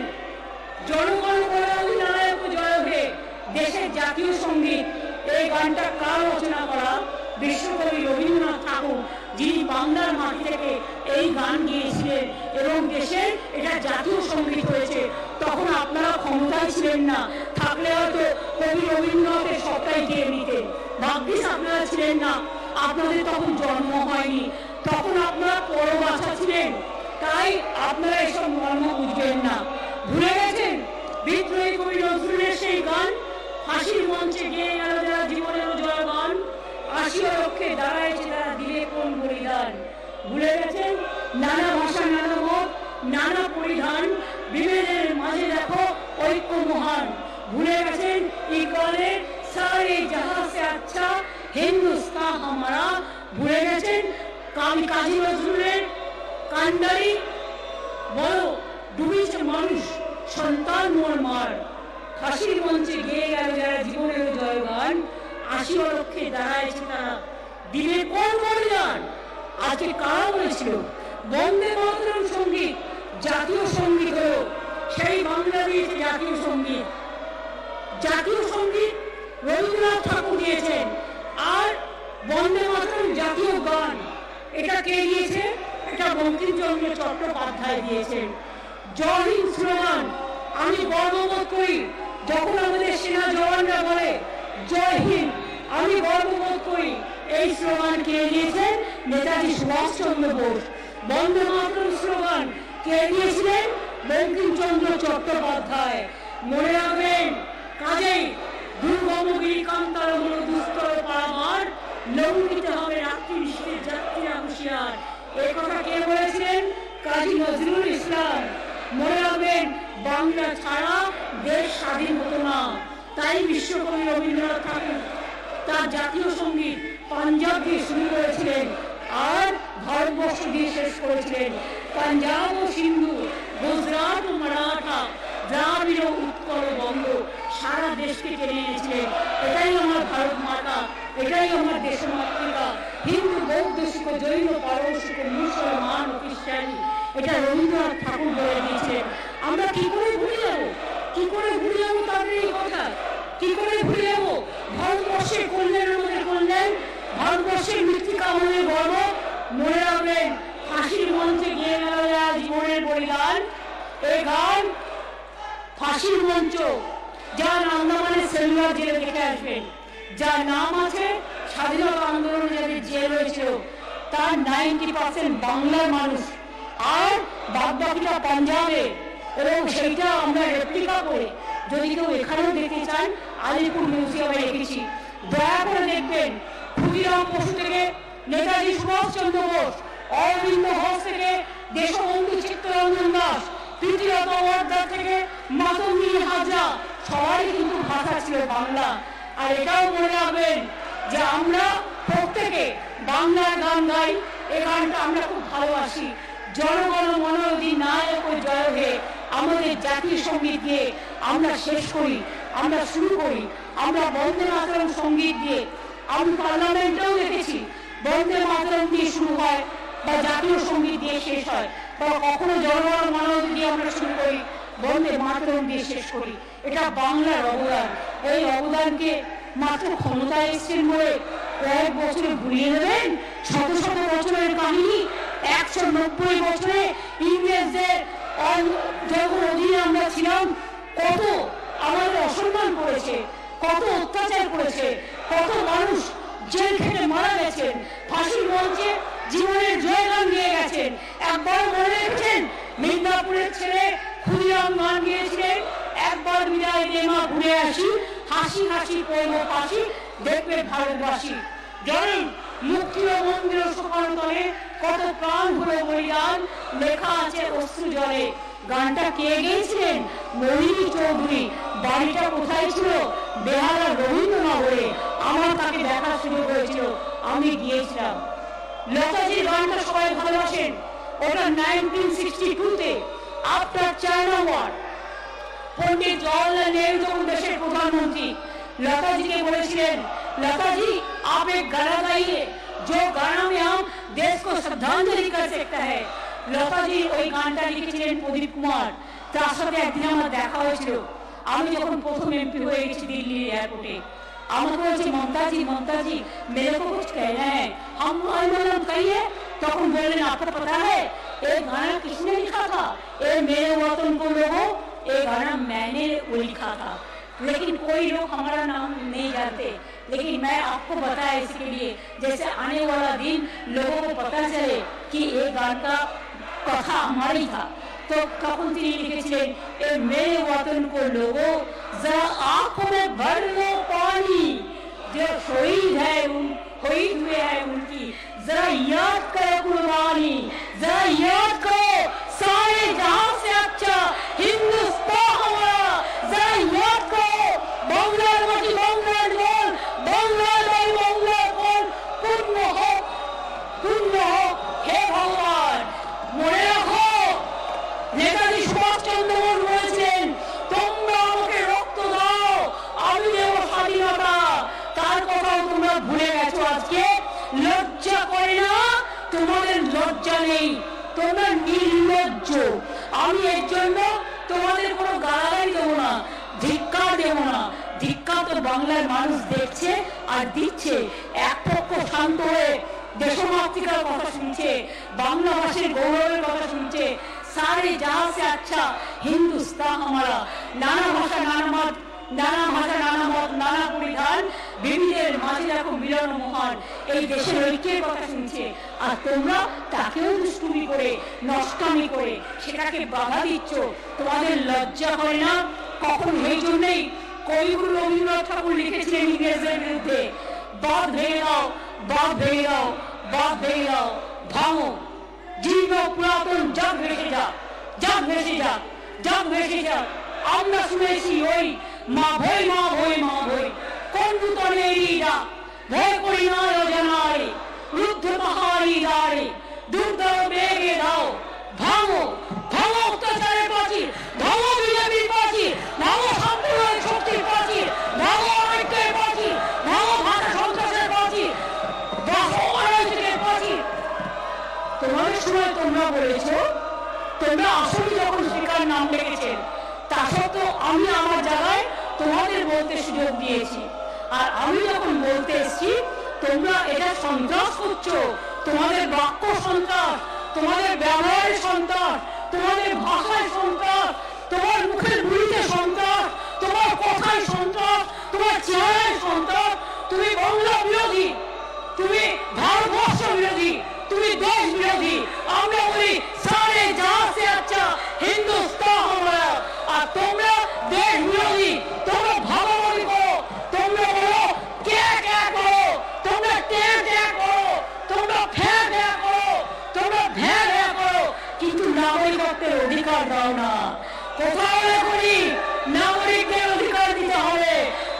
জনগণ অধিনায়ক জয় হে, দেশের জাতীয় সঙ্গীত, এই গানটা কার রচনা করা? বিশ্বকবি রবীন্দ্রনাথ ঠাকুর, যিনি বাংলার মাটি থেকে এই গান গিয়েছিলেন এবং দেশের এটা জাতীয় সঙ্গীত হয়েছে। তখন আপনারা ক্ষমতায় ছিলেন না, থাকলে হয়তো কবি রবীন্দ্রনাথের সবটাই গিয়ে নিতেন। ভাগ্যিস আপনারা ছিলেন না, আপনাদের তখন জন্ম হয়নি, তখন আপনারা পরবাসা ছিলেন, তাই আপনারা এসব মর্ম বুঝবেন না। ভুলে গেছেন বিদ্রোহী কবি নজরুলের সেই গান? হাসির মঞ্চে গেয়ে গেল যারা জীবনের জয় গান, আসিয়া রক্ষে দাঁড়াইছে তারা দিলে কোন বলিদান। ভুলে গেছেন নানা ভাষা, নানা মত, নানা পরিধান, বিভেদের মাঝে দেখো ঐক্য মহান। ভুলে গেছেন ইকবালের সারে জাহাঁ সে আচ্ছা হিন্দুস্তান হামারা। ভুলে গেছেন কাজী নজরুলের কান্ডারি বড় ডুবিছে মানুষ সন্তান মোর মার। হাসির মঞ্চে গেয়ে গেল যারা জীবনের জয় গান, আসিয়া রক্ষে দাঁড়াইছে তারা দিলে কোন বলিদান। আজকে কারা বলেছিল বন্দে মাতরম সঙ্গীত জাতীয় সঙ্গীত হলো? সেই বাংলাদেশ জাতীয় সঙ্গীত, জাতীয় সঙ্গীত রবীন্দ্রনাথ ঠাকুর দিয়েছেন, আর বন্দে মাতরম জাতীয় গান এটা কে দিয়েছে? এটা বঙ্কিমচন্দ্র চট্টোপাধ্যায় দিয়েছেন। জয় হিন্দ স্লোগান আমি গর্ববোধ করি, যখন আমাদের সেনা জওয়ানরা বলে জয় হিন্দ, আমি গর্ববোধ করি। এই স্লোগান কে দিয়েছেন? নেতাজি সুভাষচন্দ্র বোস। বন্দে মাতরম স্লোগান কে দিয়েছিলেন? বঙ্কিমচন্দ্র চট্টোপাধ্যায়। মনে রাখবেন, কাজেই দুর্গম গিরিকান্তর মূল দুস্তর পারাবার, লঙ্ঘিতে হবে রাত্রি নিশীথের যাত্রীরা হুঁশিয়ার। এই কথা কে বলেছিলেন? কাজী নজরুল ইসলাম। মনে রাখবেন, বাংলা ছাড়া দেশ স্বাধীন হতো না, তাই বিশ্বকবি রবীন্দ্রনাথ ঠাকুর তার জাতীয় সঙ্গীত পাঞ্জাব দিয়ে শুরু করেছিলেন আর ভারতবর্ষ দিয়ে শেষ করেছিলেন। পাঞ্জাব ও সিন্ধু, গুজরাট ও মারাঠা, দ্রাবিড় উৎকল বঙ্গ, সারা দেশকে টেনে এনেছিলেন। এটাই আমার ভারত মাতা, এটাই আমার দেশমাতৃকা। হিন্দু, বৌদ্ধ, শিখ, জৈন, পারসিক, মুসলমান ও খ্রিস্টানি, এটা রবীন্দ্রনাথ ঠাকুর বলে দিয়েছেন। আমরা কি করে ভুলে যাবো? কি করে ভুলে যাবো তাদের এই কথা? কি করে ভুলে যাবো ভারতবর্ষের কল্যাণ আমাদের কল্যাণ, ভারতবর্ষের মৃত্তিকা আমাদের গর্ব? মনে রাখবেন, ফাঁসির মঞ্চে গিয়ে গেল জীবনের বলিদান, এই গান ফাঁসির মঞ্চ যান আন্দামানের সেলুলার জেলে দেখে আসবেন, যার নাম আছে স্বাধীনতা আন্দোলনে যাদের জেল হয়েছিল তার 90% বাংলার মানুষ, আর বাদবাকিটা পাঞ্জাবে। এবং সেইটা আমরা রেপ্লিকা করে যদি কেউ এখানেও দেখতে চান আলিপুর মিউজিয়ামে রেখেছি, দয়া করে দেখবেন। ক্ষুদিরাম বসু থেকে নেতাজি সুভাষচন্দ্র বোস, অরবিন্দ ঘোষ থেকে দেশবন্ধু চিত্তরঞ্জন দাস, প্রীতিলতা ওয়াদ্দেদার থেকে মাতঙ্গিনী হাজরা, সবারই কিন্তু ভাষা ছিল বাংলা। আর এটাও মনে রাখবেন যে আমরা প্রত্যেকে বাংলার গান গাই, এই গানটা আমরা খুব ভালোবাসি। জনগণ মন অধিনায়ক জয় হে আমাদের জাতীয় সঙ্গীত দিয়ে আমরা শেষ করি, আমরা শুরু করি। আমরা বন্দে মাতরম সঙ্গীত দিয়ে, আমি পার্লামেন্টেও দেখেছি বন্দে মাতরম দিয়ে শুরু হয় বা জাতীয় সঙ্গীত দিয়ে শেষ হয়, বা কখনো জনগণ মন অধি দিয়ে আমরা শুরু করি, বন্দে মাতরম দিয়ে শেষ করি। এটা বাংলার অবদান। এই অবদানকে মাত্র ক্ষমতায় এসছেন বলে কয়েক বছরে ভুলিয়ে দেবেন শত শত বছরের কাহিনী। 190 বছরে ইংরেজদের যখন অধীনে আমরা ছিলাম, কত আমাদের অসম্মান করেছে, কত অত্যাচার করেছে, কত মানুষ জেল খেটে মারা গেছেন, ফাঁসির মঞ্চে জীবনের জয়গান গিয়ে গেছেন। একবার মনে রেখেছেন মিদনাপুরের ছেলে ক্ষুদিরাম গান গিয়েছিলেন, একবার বিদায় দে মা ঘুরে আসি, হাসি হাসি পড়ব ফাঁসি, দেখবে ভারতবাসী। জানেন মুক্তি ও মন্দির সুখান্তরে কত প্রাণ হলো বলিদান, লেখা আছে অশ্রু জলে। গানটা কে গেয়েছিলেন? মোহিনী চৌধুরী। বাড়িটা কোথায় ছিল? বেহালা রবীন্দ্রনগরে। আমার তাকে দেখা শুরু হয়েছিল, আমি গিয়েছিলাম। লতাজির গানটা সবাই ভালোবাসেন, ওটা 1962-তে after China war Pandit Jawaharlal Nehru যখন দেশের প্রধানমন্ত্রী लताजी के बोलेছিলেন, लताजी आप एक गाना गाइए जो गाना में हम देश को श्रद्धांजलि कर सकता है। लताजी ওই গানটা লিখেছিলেন প্রদীপ কুমার। তার সাথে একদিন আমার দেখা হয়েছিল, আমি যখন প্রথম এমপি হয়ে গেছি দিল্লি এয়ারপোর্টে। আমাকে বলছে ममता जी मेरे को कुछ कहना है। हम बोललाম कहिए। तখন বললেন आपको पता है ये गाना किसने लिखा था? ये मेरे वतन को लोगों, ये गाना मैंने लिखा था, लेकिन कोई लोग हमारा नाम नहीं जानते। लेकिन मैं आपको बताया इसके लिए जैसे आने वाला दिन लोगों को पता चले कि ये गान का कथा हमारी था। तो तখন তিনি লিখেছিলেন, ए मेरे वतन को लोगों जरा आंखों में भर लो पानी, जो शहीद है शहीद हुए हैं उनकी जरा याद करो कुर्बानी, जरा याद करो सारे जहां से अच्छा हिंदुस्तान हमारा, जरा याद करो बांग्लार माटी बांग्लार बोल, बांग्लार भाई बांग्लार बोल, पूर्ण हो हे भगवान। মনে রাখো নেতাজি সুভাষচন্দ্র বোস বলেছেন, তোমরা আমাকে রক্ত দাও আমি দেব স্বাধীনতা। তার কথাও তোমরা ভুলে গেছো আজকে। লজ্জা করে না, তোমাদের লজ্জা নেই, তোমরা নির্লজ্জ। আমি এর জন্য তোমাদের কোনো গালাগালি দেবো না, ধিক্কার দেবো না। ধিক্কার তো বাংলার মানুষ দেখছে আর দিচ্ছে। এক পক্ষ শান্ত হয়ে দেশমাতৃকার কথা শুনছে, বাংলা ভাষার গৌরবের কথা শুনছে, सारे जहां से अच्छा हिंदुस्तान हमारा। नाना भाषा नाना मत, नाना भाषा नाना मत, नाना পরিধান, বিবিধের মাঝে দেখো মিলন মহান। এই দেশের ঐক্যের কথা শুনছে, আর তোমরা তাকেও দুষ্টুমি করে নষ্টামি করে সেটাকে বাধা দিচ্ছ। তোমাদের লজ্জা হয় না? কখন এই জন্যই কবিগুরু রবীন্দ্রনাথ ঠাকুর লিখেছিলেন ইংরেজদের বিরুদ্ধে, বাদ ভেঙে দাও, বাদ ভেঙে দাও, বাদ ভেঙে দাও, ভাঙো জীর্ণ পুরাতন জগ ভেসে যা, জগ ভেসে যা, জগ ভেসে যা। আমরা শুনেছি ওই মা ভয় মা ভয় মা ভয়, কোন নূতনেরই ডাক, ভয় করি না অজানারে, রুদ্ধ পাহাড়ি দাঁড়ে, ডুব দাও বেগে দাও, ভাঙো ভাঙো অত্যাচারের প্রাচীর, ভাঙো বিজেপির প্রাচীর, ভাঙো সাম্প্রদায়িক শক্তির প্রাচীর, ভাঙো অনৈক্যের প্রাচীর, ভাঙো ভাষা সন্ত্রাসের প্রাচীর, ভাঙো অনৈতিকের প্রাচীর। তোমাদের সময় তোমরা বলেছো, তোমরা আসলে যখন স্পিকার নাম লিখেছেন তা সত্ত্বেও আমি আমার জায়গায় তোমাদের বলতে সুযোগ দিয়েছি। আর আমি যখন বলতে এসেছি তোমরা এটা সন্ত্রাস করছো, তোমাদের বাক্য সন্ত্রাস, তোমাদের ব্যবহারের সন্ত্রাস, তোমাদের ভাষায় সন্ত্রাস, তোমার মুখের গুলিতে সন্ত্রাস, তোমার কথা তোমার চেহারায় সন্ত্রাস, তুমি বাংলা বিরোধী, তুমি ভারতবর্ষ বিরোধী, তুমি দেশ বিরোধী। আমরা বলি সারে জাহাঁ সে আচ্ছা হিন্দুস্তান হামারা, আর তোমরা দেশ বিরোধী, তোমরা ভাগাভাগি করো, তোমরা বলো কে কে করো, তোমরা টে টে করো, তোমরা ফ্যা ফ্যা করো, তোমরা ভ্যা ভ্যা করো, কিন্তু নাগরিকত্বের অধিকার দাও না। কোথাও করি নাগরিকদের অধিকার দিতে হবে।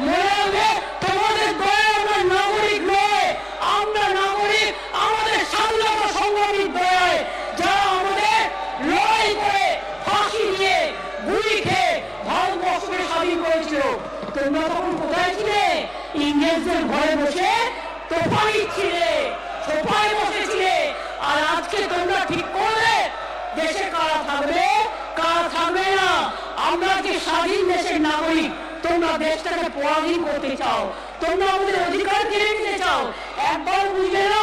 মনে রাখবে তোমাদের দয়া আমরা নাগরিক নয়, আমরা নাগরিক আমাদের স্বাধীনতা সংগ্রামীর দয়ায়, যারা আমাদের লড়াই করে ফাঁসি দিয়ে গুলি খেয়ে ভারতবর্ষকে স্বাধীন করেছিল। তোমরা তখন কোথায় ছিলে? ইংরেজদের ঘরে বসে তোফা দিচ্ছিলে, সোফায় বসেছিলে। আর আজকে তোমরা ঠিক করবে দেশে কারা থাকবে কারা থাকবে না। আমরা যে স্বাধীন দেশের নাগরিক, তোমরা দেশটাকে পরাধীন করতে চাও, তোমরা আমাদের অধিকার কেড়ে নিতে চাও। একবার বুঝলে না,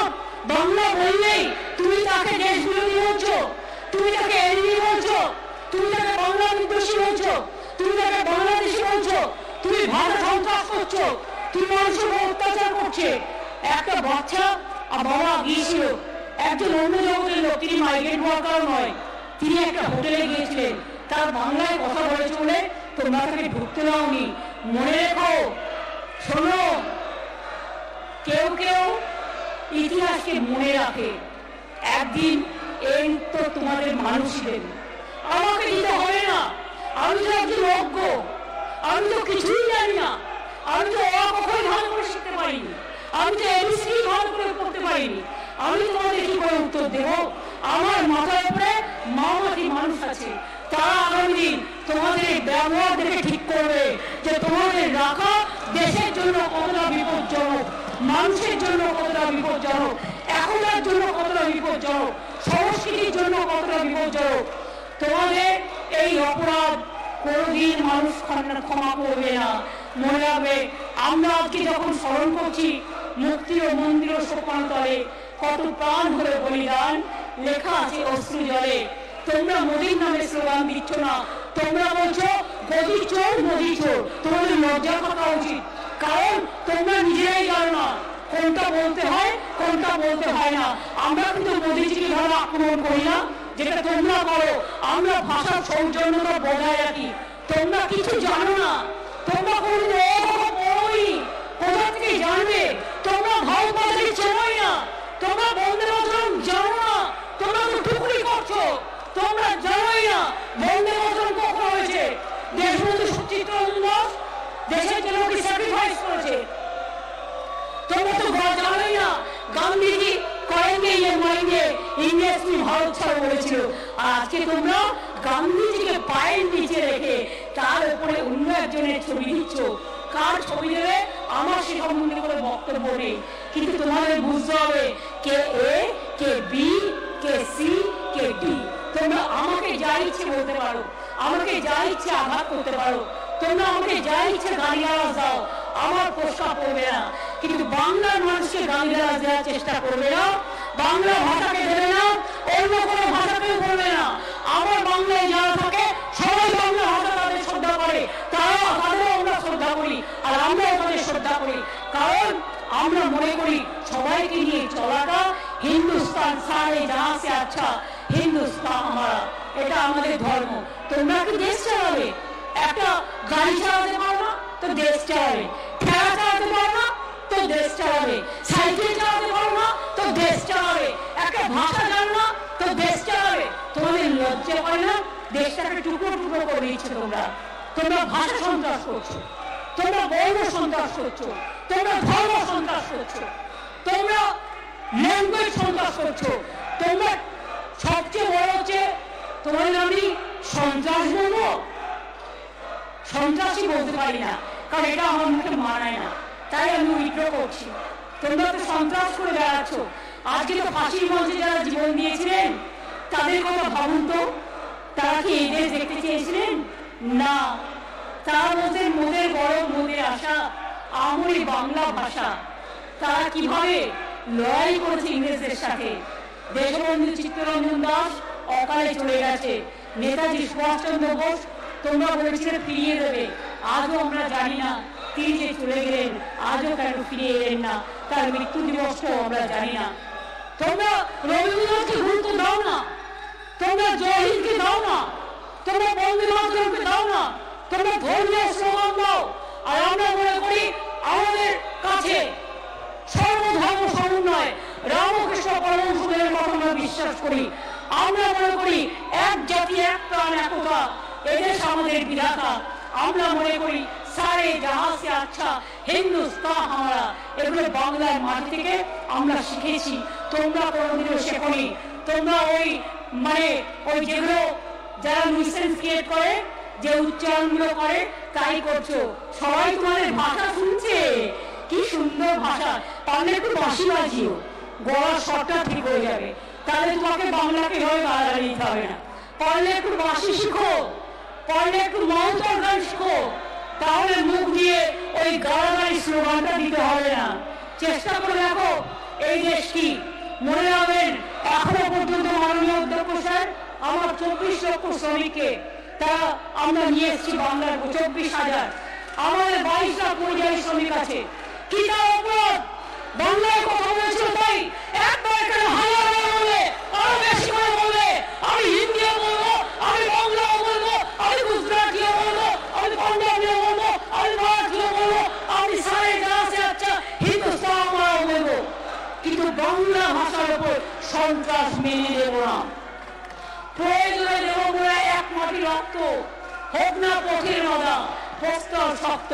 বাংলা বললেই তুমি তাকে দেশ বিরোধী বলছো, তুমি তাকে এনিমি বলছো, তুমি তাকে বাংলা বিদ্বেষী বলছো, তুমি তাকে বাংলাদেশি বলছো, তুমি ভাষা সন্ত্রাস করছো, তুমি মানুষের উপর অত্যাচার করছে। একটা বাচ্চা আর বাবা গিয়েছিল, একজন অন্য জগতের লোক, তিনি মাইগ্রেন্ট ওয়ার্কার নয়, তিনি একটা হোটেলে গিয়েছিলেন, তার বাংলায় কথা বলেছে বলে তোমরা তাকে ঢুকতে দাওনি। মনে রেখো, শোনো, কেউ কেউ ইতিহাসকে মনে রাখে, একদিন এই উত্তর তোমাদের মানুষ দেবে। আমাকে দিতে হবে না, আমি তো একজন অজ্ঞ, আমি তো কিছুই জানি না, আমি তো অকখই ভালো করে শিখতে পারিনি, আমি তো এবিসি ভালো করে পড়তে পারিনি, আমি তোমাদের কি করে উত্তর দেব? আমার মাথার উপরে মামাটি মানুষ আছে, তারা আগামী দিন তোমাদের ব্যবহার দেখে ঠিক করবে যে তোমাদের রাখা দেশের জন্য কতটা বিপজ্জনক, মানুষের জন্য কতটা বিপজ্জনক, এখনকার জন্য কতটা বিপজ্জনক, সংস্কৃতির জন্য কতটা বিপজ্জনক। তোমাদের এই অপরাধ কোনোদিন মানুষ ক্ষমা করবে না। মনে রাখবে, আমরা আজকে যখন স্মরণ করছি মুক্তি ও মন্দির ও সোপানতলে কত প্রাণ হলো বলিদান, লেখা আছে অশ্রু জলে। তোমরা মোদীর নামে স্লোগান দিচ্ছ না, তোমরা বলছো মোদী চোর মোদী চোর। তোমাদের লজ্জা থাকা উচিত, কারণ তোমরা নিজেরাই জানো না কোনটা বলতে হয় কোনটা বলতে হয় না। আমরা কিন্তু মোদীজিকে ভাবে আক্রমণ করি না, যেটা তোমরা করো। আমরা ভাষার সৌজন্যতা বজায় রাখি। তোমরা কিছু জানো না, তোমরা কোনদিন পড়োই, কোথা থেকে জানবে? তোমরা ভারতবাসীকে চেনোই না, তোমরা বন্দে মাতরম জানো না, তোমরা তো টুকরি করছো, তোমরা জানোই না বন্দে মাতরম কখন হয়েছে। দেশবন্ধু সুচিত্রা দাস দেশের জন্য কি স্যাক্রিফাইস করেছে? তোমরা তো জানোই না গান্ধীজি করেনগে ইয়ে মাইন্ডে ইংরেজ কি ভারত ছাড়ো বলেছিল। আর আজকে তোমরা গান্ধীজিকে পায়ের নিচে রেখে তার উপরে অন্য একজনের ছবি দিচ্ছ। কার ছবি দেবে আমার সে সম্বন্ধে কোনো বক্তব্য নেই, কিন্তু তোমাদের বুঝতে হবে কে এ, K B, K C, K D. তোমরা আমাকে যা ইচ্ছে বলতে পারো, আমাকে যা ইচ্ছে আঘাত করতে পারো, তোমরা আমাকে যা ইচ্ছে গালিগালাজ দাও, আমার প্রশ্ন করবে না, কিন্তু বাংলার মানুষকে গালিগালাজ দেওয়ার চেষ্টা করবে না, বাংলা ভাষাকে দেবে না, অন্য কোনো ভাষাকেও বলবে না। আমার বাংলায় যারা থাকে সবাই বাংলা ভাষা তাদের শ্রদ্ধা করে, তারাও তাদেরও আমরা শ্রদ্ধা করি, আর আমরাও তাদের শ্রদ্ধা করি, কারণ আমরা মনে করি সবাইকে নিয়ে চলাটা হিন্দুস্তান সারে জাহাঁ সে আচ্ছা হিন্দুস্তান হামারা, এটা আমাদের ধর্ম। তোমরা কি দেশ চালাবে? একটা গাড়ি চালাতে পারো না তো দেশ চালাবে, ঠেলা চালাতে পারো না তো দেশ চালাবে, সাইকেল চালাতে পারো না তো দেশ চালাবে, একটা ভাষা জানো না তো দেশ চালাবে। তোমাদের লজ্জা করে না? দেশটাকে টুকরো টুকরো করে দিচ্ছে তোমরা। তোমরা ভাষা সন্ত্রাস করছো, তোমরা বর্ণ সন্ত্রাস করছো, তোমরা ধর্ম সন্ত্রাস করছো, তোমরা ল্যাঙ্গুয়েজ সন্ত্রাস করছো। তোমরা সবচেয়ে বড় হচ্ছে তোমাদের আমি সন্ত্রাস বলবো, সন্ত্রাসী বলতে পারি না, কারণ এটা আমার মুখে মানায় না, তাই আমি উইথড্র করছি। তোমরা তো সন্ত্রাস করে বেড়াচ্ছ। আজকে তো ফাঁসির মঞ্চে যারা জীবন দিয়েছিলেন তাদের কথা ভাবুন তো, তারা কি এই দেশ দেখতে চেয়েছিলেন? না, তারা বলছেন মোদের গরম মোদের আশা, আমরি বাংলা ভাষা। তারা কিভাবে লড়াই করেছে ইংরেজদের সাথে। দেশবন্ধু চিত্তরঞ্জন দাস অকালে চলে গেছে, নেতাজি সুভাষচন্দ্র বোস তোমরা বলেছিলে ফিরিয়ে দেবে, আজও আমরা জানি না তিনি যে চলে গেলেন আজও কেন ফিরে এলেন না, তার মৃত্যু দিবসটাও আমরা জানি না। তোমরা রবীন্দ্রনাথকে গুরুত্ব দাও না, তোমরা জয় হিন্দকে দাও না, তোমরা বন্দে মাতরমকে দাও না, তোমরা ধর্মীয় স্লোগান দাও। আর আমরা মনে করি আমাদের কাছে সর্বধর্ম সমন্বয় রামকৃষ্ণ পরমহংসদেবের কথা আমরা বিশ্বাস করি। আমরা মনে করি এক জাতি এক প্রাণ একতা, এদেশ আমাদের বিধাতা। আমরা মনে করি সারে জাহাঁ সে আচ্ছা হিন্দুস্তান হামারা, এগুলো বাংলার মাটি থেকে আমরা শিখেছি। তোমরা কোনোদিনও শেখনি। তোমরা ওই যেগুলো যারা নিউসেন্স ক্রিয়েট করে, যে উচ্চারণগুলো করে, তাই করছো। সবাই তোমাদের ভাষা শুনছে, কি সুন্দর ভাষা। পারলে একটু বাঁশি বাজিও, গলার স্বরটা ঠিক হয়ে যাবে, তাহলে তোমাকে বাংলাকে হয়ে গালাগালি দিতে হবে না। পারলে একটু বাঁশি শিখো, পারলে একটু মন্ত্র গান শিখো, তাহলে মুখ দিয়ে ওই গালাগালি স্লোগানটা দিতে হবে না। চেষ্টা করে দেখো। এই দেশ কি মনে রাখবেন, এখনো পর্যন্ত মাননীয় অধ্যক্ষ স্যার আমার 24 লক্ষ শ্রমিককে তারা আমরা নিয়ে এসেছি বাংলার 24,000। আমাদের 22 লাখ পরিযায়ী শ্রমিক আছে। কি তার অপরাধ? বাংলায় কথা বলেছিল তাই একবার কেন হাজার বলবে, আরো বেশি করে বলবে। আমি হিন্দিও বলবো, আমি বাংলাও বলবো, আমি গুজরাটিও বলবো, আমি পাঞ্জাবিও বলবো, আমি মারাঠিও বলবো, আমি সারে জাহাঁ সে আচ্ছা হিন্দুস্তান হামারা বলবো। কিন্তু বাংলা ভাষার উপর সন্ত্রাস মেনে দেব না। প্রয়োজনে দেব বলে এক মাটি রক্ত, হোক না পথের মাদা, প্রস্তর শক্ত।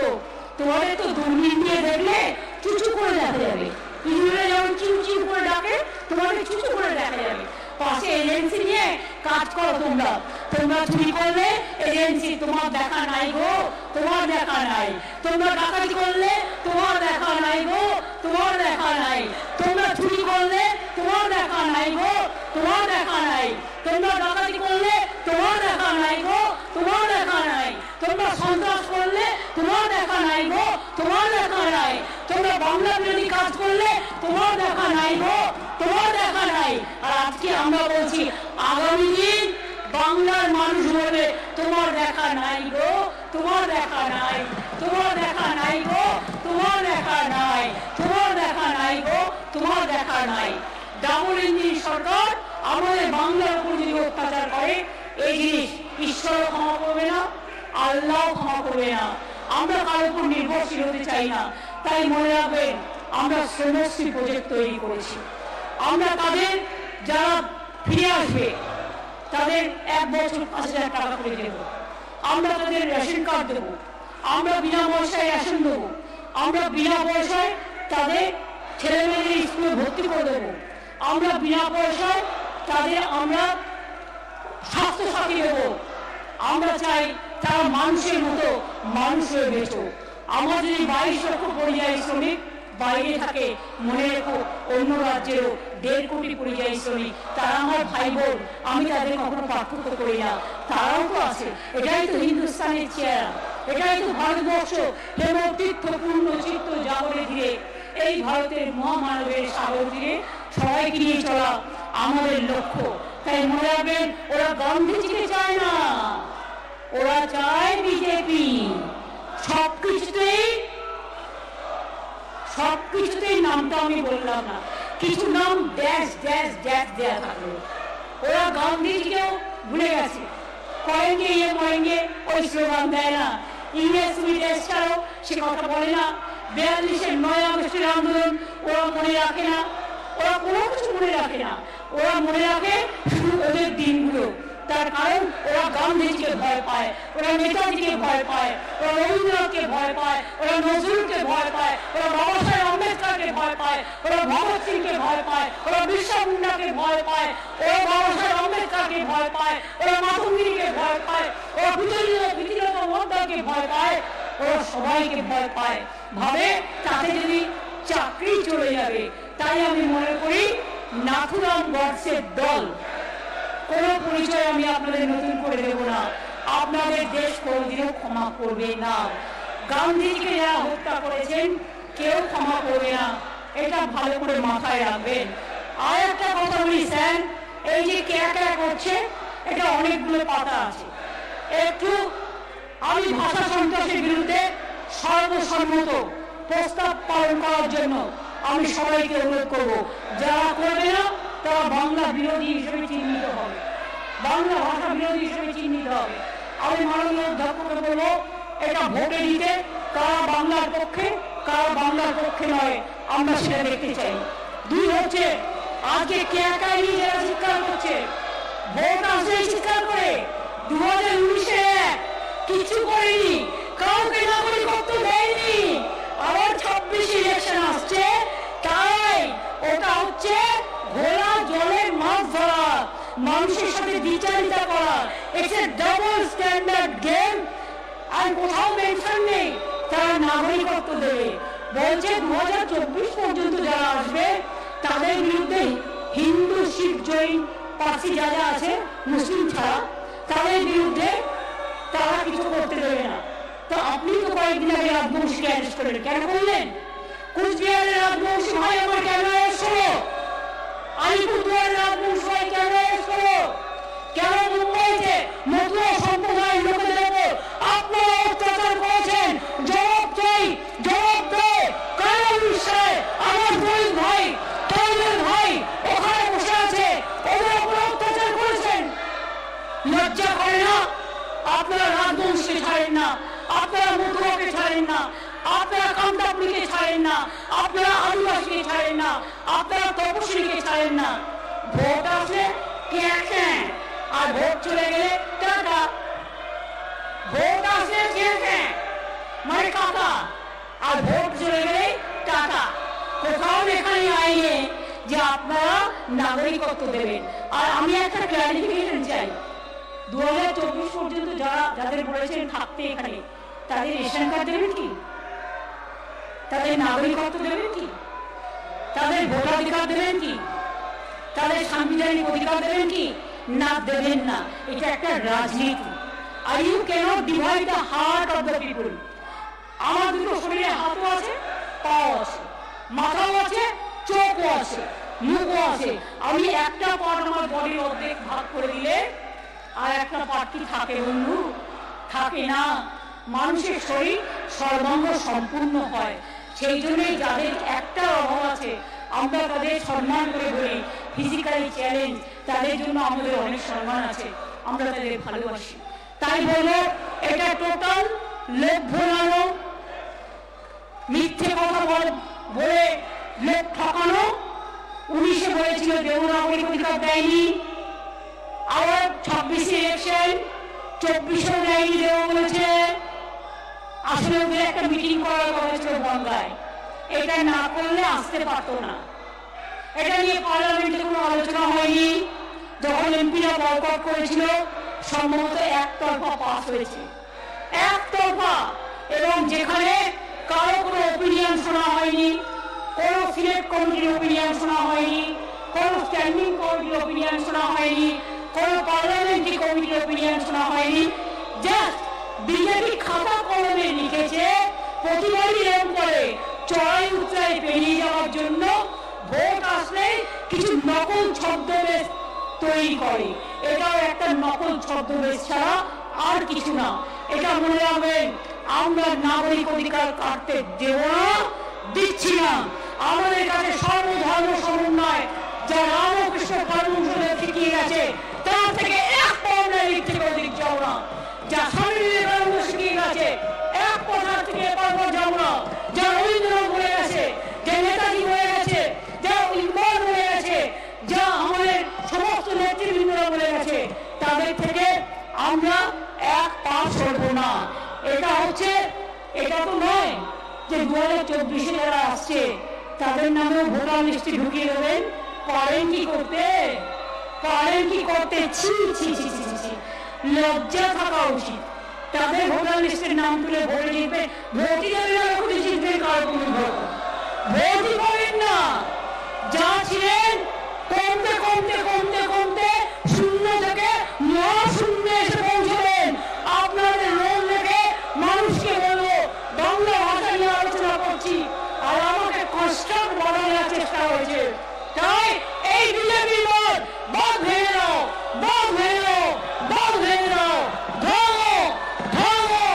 তোমাদের তো দূরবীন দিয়ে দেখলে চুচু করে দেখা যাবে। ইংরেজরা যেমন চিউ চিউ করে ডাকে, তোমাদের চুচু করে দেখা যাবে। পাশে এজেন্সি নিয়ে কাজ করো তোমরা। তোমরা চুরি করলে এজেন্সি তোমার দেখা নাই গো, তোমার দেখা নাই। তোমরা ডাকাতি করলে তোমার দেখা নাই গো, তোমার দেখা নাই। তোমরা চুরি করলে তোমার দেখা নাই গো, তোমার দেখা নাই। তোমরা ডাকাতি করলে তোমার দেখা নাই গো, তোমার দেখা নাই। তোমরা সন্ত্রাস করলে তোমার দেখা নাই গো, তোমার দেখা নাই। তোমরা বাংলা বিরোধী কাজ করলে তোমার দেখা নাই গো, তোমার দেখা নাই। আর আজকে আমরা বলছি আগামী দিন বাংলার মানুষ বলবে তোমার দেখা নাই গো, তোমার দেখা নাই, তোমার দেখা নাই গো, তোমার দেখা নাই, তোমার দেখা নাই গো, তোমার দেখা নাই। ডাবল ইঞ্জিন সরকার আমাদের বাংলার উপর যদি অত্যাচার করে, এই জিনিস ঈশ্বরও ক্ষমা করবে না, আল্লাহ ক্ষমা করবে না। আমরা কারোর উপর নির্ভরশীল হতে চাই না। তাই মনে রাখবেন, আমরা শ্রমশ্রী প্রজেক্ট তৈরি করেছি। আমরা তাদের যারা ফিরে আসবে তাদের 1 বছর 5,000 টাকা করে দেব। আমরা তাদের রেশন কার্ড দেবো, আমরা বিনা পয়সায় রেশন দেবো, আমরা বিনা পয়সায় তাদের ছেলে মেয়েদের স্কুলে ভর্তি করে দেবো, আমরা বিনা পয়সায় তাদের আমরা স্বাস্থ্যসাথী দেবো। আমরা চাই তারা মানুষের মতো মানুষ হয়ে বেঁচো। আমার যদি 22 লক্ষ পরিযায়ী শ্রমিক বাইরে থাকে, মনে রেখো অন্য রাজ্যেরও 1.5 কোটি পরিযায়ী শ্রমিক, তারা আমার ভাই বোন। আমি তাদের কখনো পার্থক্য করি না, তারাও তো আছে। এটাই তো হিন্দুস্তানের চেহারা, এটাই তো ভারতবর্ষ। হেমতীর্থ পূর্ণ চিত্ত জাগরে ধীরে, এই ভারতের মহামানবের সাগর তীরে সবাইকে নিয়ে চলা আমাদের লক্ষ্য। তাই মনে রাখবেন, ওরা গান্ধীজিকে চায় না, ওরা চায় বিজেপি। সবকিছুতেই নামটা আমি বললাম না, কিছু নাম ড্যাশ ড্যাশ ড্যাশ দেয়া থাকলো। ওরা গান্ধীজিকেও ভুলে গেছে। করেঙ্গে ইয়ে মরেঙ্গে ওই স্লোগান দেয় না। ইংরেজ তুমি দেশ ছাড়ো সে কথা বলে না। 42-এর 9 আগস্টের আন্দোলন ওরা মনে রাখে না। ওরা কোনো কিছু মনে রাখে না। ওরা মনে রাখে শুধু ওদের দিনগুলো। তার কারণ ওরা গান্ধীজিকে ভয় পায়, ওরা নেতাজিকে ভয় পায়, ওরা রবীন্দ্রনাথকে ভয় পায়, ওরা নজরুলকে ভয় পায়, ওরা বাবা সাহেব আম্বেদকরকে ভয় পায়, ওরা ভগৎ সিংকে ভয় পায়, ওরা বিরসা মুন্ডাকে ভয় পায়, ওরা বাবা সাহেব আম্বেদকরকে ভয় পায়, ওরা মাতঙ্গিনীকে ভয় পায়, ওরা বিধিলতা মহাত্মাকে ভয় পায়, ওরা সবাইকে ভয় পায়। ভাবে তাতে যদি চাকরি চলে যাবে। তাই আমি মনে করি নাথুরাম গডসের দল কোন পরিচয় আমি আপনাদের নতুন করে দেব না। আপনাদের দেশ কোনদিনও ক্ষমা করবে না। গান্ধীজিকে যারা হত্যা করেছেন কেউ ক্ষমা করবে না, এটা ভালো করে মাথায় রাখবেন। আর একটা কথা বলি স্যার, এই যে ক্যা করছে এটা অনেকগুলো পাতা আছে। একটু আমি ভাষা সন্ত্রাসের বিরুদ্ধে সর্বসম্মত প্রস্তাব পালন করার জন্য আমি সবাইকে অনুরোধ করব। যারা করবে না তারা বাংলা বিরোধী হিসেবে চিহ্নিত হবে, বাংলা ভাষা বিরোধী হিসেবে চিহ্নিত হবে। আমি মাননীয় অধ্যক্ষকে বলবো এটা ভোটে দিতে, কারা বাংলার পক্ষে কারা বাংলার পক্ষে নয় আমরা সেটা দেখতে চাই। দুই হচ্ছে আজকে কে একাই যারা স্বীকার করছে, ভোট আসলে স্বীকার করে 2019-এ কিছু করেনি, কাউকে নাগরিকত্ব দেয়নি, আবার 26 ইলেকশন আসছে, তাই ওটা হচ্ছে ঘোলা জলের মাছ ধরা, মানুষের সাথে বিচারিতা করা। It's a double standard game. আর কোথাও মেনশন নেই তারা নাগরিকত্ব দেবে, বলছে 2024 পর্যন্ত যারা আসবে তাদের বিরুদ্ধে হিন্দু, শিখ, জৈন, পার্সি যারা আছে মুসলিম ছাড়া তাদের বিরুদ্ধে তারা কিছু করতে দেবে না। তো আপনি তো কয়েকদিন আগে রাজবংশীকে অ্যারেস্ট করলেন, কেন করলেন? কুচবিহারের রাজবংশী ভাই আমার কেন অ্যারেস্ট হলো? আলিপুরদুয়ারের রাজবংশী ভাই কেন অ্যারেস্ট হলো? কেন মুম্বাইতে মতুয়া সম্প্রদায়ের লোকেদের উপর আপনারা অত্যাচার করেছেন? জবাব চাই, জবাব দে। কেন উড়িষ্যায় আমার দুই ভাই, তৈলের ভাই ওখানে বসে আছে, ওদের উপর অত্যাচার করেছেন? লজ্জা করে না? আপনারা রাজবংশীকে ছাড়েন না, আপনারা মতুয়াকে ছাড়েন না, আপনারা কামতাপুরীকে ছাড়েন না, আপনারা আদিবাসীকে ছাড়েন না, আপনারা তপশিলীকে ছাড়েন না। ভোট আসলে কে আর ভোট চলে গেলে টাকা। ভোট আসলে কে মানে কাকা, আর ভোট চলে গেলে টাকা। কোথাও এখানে আইনে যে আপনারা নাগরিকত্ব দেবেন। আর আমি একটা ক্লারিফিকেশন চাই, 2024 পর্যন্ত যাদের বলেছেন থাকতে এখানে, তাদের রেশন কার্ড দেবেন কি? তাদের নাগরিকত্ব দেবেন কি? তাদের ভোটাধিকার দেবেন কি? তাদের সাংবিধানিক অধিকার দেবেন কি? না, দেবেন না। এটা একটা রাজনীতি। আর you can't divide the heart of the people. আমার দুটো শরীরে হাতও আছে, পাও আছে, মাথাও আছে, চোখও আছে, মুখও আছে। আমি একটা পার্ট আমার বডির অর্ধেক ভাগ করে দিলে আর একটা পার্ট কি থাকে বন্ধু? থাকে না। মানুষের শরীর সর্বাঙ্গ সম্পূর্ণ হয়। সেই জন্যই যাদের একটা অভাব আছে আমরা তাদের সম্মান করে বলি ফিজিক্যালি চ্যালেঞ্জ, তাদের জন্য আমাদের অনেক সম্মান আছে, আমরা তাদের ভালোবাসি। তাই বলবো এটা টোটাল লোক ভোলানো, মিথ্যে কথা বলে লোক ঠকানো। 19-এ বলেছিল দেবনাগরিক অধিকার দেয়নি, আবার 26 ইলেকশন, 24-এও দেয়নি দেব বলেছে। আসলে ওদের একটা মিটিং করার কথা ছিল বাংলায়, এটা না করলে আসতে পারতো না। এটা নিয়ে পার্লামেন্টে কোনো আলোচনা হয়নি। যখন এমপিরা বয়কট করেছিল সম্ভবত একতরফা পাস হয়েছে, একতরফা। এবং যেখানে কারো কোনো ওপিনিয়ন শোনা হয়নি, কোনো সিলেক্ট কমিটির ওপিনিয়ন শোনা হয়নি, কোনো স্ট্যান্ডিং কমিটির ওপিনিয়ন শোনা হয়নি, কোনো পার্লামেন্টারি কমিটির ওপিনিয়ন শোনা হয়নি। জাস্ট বিজেপি খাতা কলমে লিখেছে প্রতিবারই এরকম করে চড়াই উচ্চাই পেরিয়ে যাওয়ার জন্য ভোট আসলে কিছু নকল ছদ্মবেশ তৈরি করে। এটাও একটা নকল ছদ্মবেশ ছাড়া আর কিছু না। এটা মনে রাখবেন, আমরা নাগরিক অধিকার কাটতে দেব না, দিচ্ছি না। আমাদের কাছে সর্বধর্ম সমন্বয় যা রামকৃষ্ণ পরমহংসদেব শিখিয়ে গেছে তার থেকে এক পাউন্ডের দিক থেকে অধিক যাও না। যা স্বামী বিবেকানন্দ শিখিয়ে গেছে এক পথা থেকে এবার যাও না। যা রবীন্দ্রনাথ বলে গেছে, যে নেতাজি বলে গেছে, যা ইকবাল বলে গেছে, যা আমাদের সমস্ত নেতৃবৃন্দরা বলে গেছে, তাদের থেকে আমরা এক পা সরব না। এটা তো নয় যে 2024-এ যারা আসছে তাদের নামেও ভোটার লিস্টে ঢুকিয়ে দেবেন। পারেন কি করতে? ছি ছি ছি ছি ছি, লজ্জা থাকা উচিত। তাদের ভোটার লিস্টের নাম তুলে ভোটে জিতবে, ভোটই দেবে না, ভোটে জিতবে কার কোনো ভোট? ভোটই করেন না। যা ছিলেন কমতে কমতে কমতে কমতে শূন্য থেকে মহাশূন্যে এসে পৌঁছবেন। আপনাদের রোল দেখে মানুষকে বলবো বাংলা ভাষা নিয়ে আলোচনা করছি, আর আমাকে কনস্ট্রাক্ট বানানোর চেষ্টা হয়েছে। তাই এই বিজেপি বাদ ভেঙে দাও, বাদ ভেঙে দাও, বাদ ভেঙে দাও। ভাঙো ভাঙো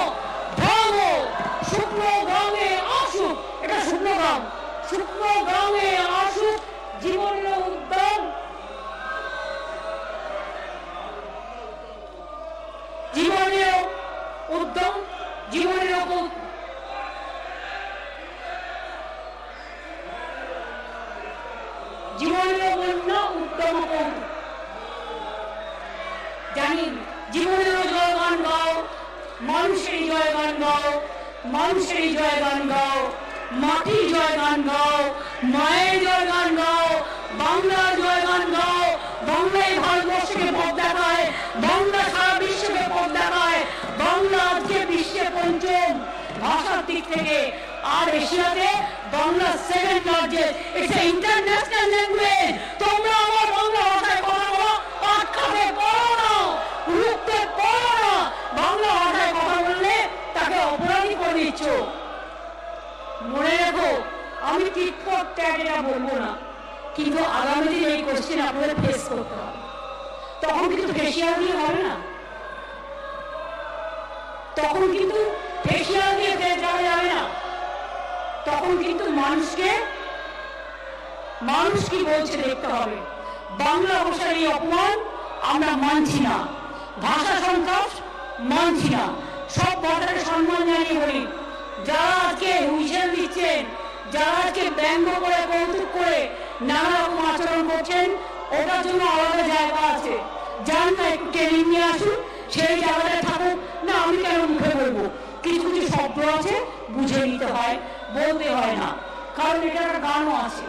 ভাঙো। শুক্র বন্যা উত্তম কৌতুক। জানি জীবনেরও জয়গান গাও, মানুষেরই জয়গান গাও, মানুষেরই জয়গান গাও, মাটির জয়গান গাও, মায়ের জয়গান গাও, বাংলার জয়গান গাও। বাংলায় ভারতবর্ষকে পথ দেখায়, বাংলা সারা বিশ্বকে পথ দেখায়। বাংলা আজকে বিশ্বে পঞ্চম ভাষার দিক থেকে, আর এশিয়াতে Bangla second largest. It's a international language. তোমরা আমার বাংলা ভাষায় কথা বলো, আটকাতে পারো না, রুখতে পারো না। বাংলা ভাষায় কথা বললে তাকে অপরাধী করে দিচ্ছ। মনে রেখো, আমি টিটফট ট্যাগ এটা বলবো না, কিন্তু আগামী দিন এই কোশ্চেন আপনাদের ফেস করতে হবে। তখন কিন্তু ফেসিয়াল দিয়ে হবে না, তখন কিন্তু ফেসিয়াল দিয়ে ফেস যাওয়া যাবে না। তখন কিন্তু মানুষ কি বলছে দেখতে হবে। বাংলা ভাষার এই অপমান আমরা মানছি না, ভাষা সন্ত্রাস মানছি না। সব ভাষাকে সম্মান জানিয়ে বলি, যারা আজকে হুইসেল দিচ্ছেন, যারা আজকে ব্যঙ্গ করে কৌতুক করে নানা রকম আচরণ করছেন, ওটার জন্য আলাদা জায়গা আছে। যান না, একটু ট্রেনিং নিয়ে আসুন, সেই জায়গাটা থাকুক না। আমি কেন মুখে বলবো? কিছু কিছু শব্দ আছে বুঝে নিতে হয়, বলতে হয় না। কারণ এটা একটা গানও আছে,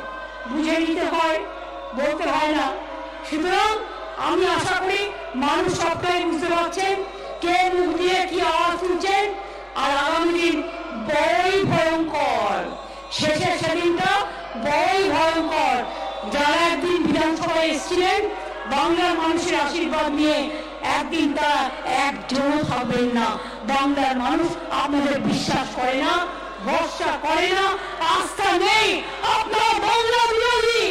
বুঝে নিতে হয়, বলতে হয় না। সুতরাং আমি আশা করি মানুষ সবটাই বুঝতে পারছেন কে মুখ দিয়ে কি আওয়াজ শুনছেন। আর আগামী দিন বড়ই ভয়ঙ্কর, শেষের সেদিনটা বড়ই ভয়ঙ্কর। যারা একদিন বিধানসভায় এসেছিলেন বাংলার মানুষের আশীর্বাদ নিয়ে, একদিন তারা একজনও থাকবেন না। বাংলার মানুষ আপনাদের বিশ্বাস করে না, ভরসা করে না, আস্থা নেই। আপনার বাংলা বিরোধী,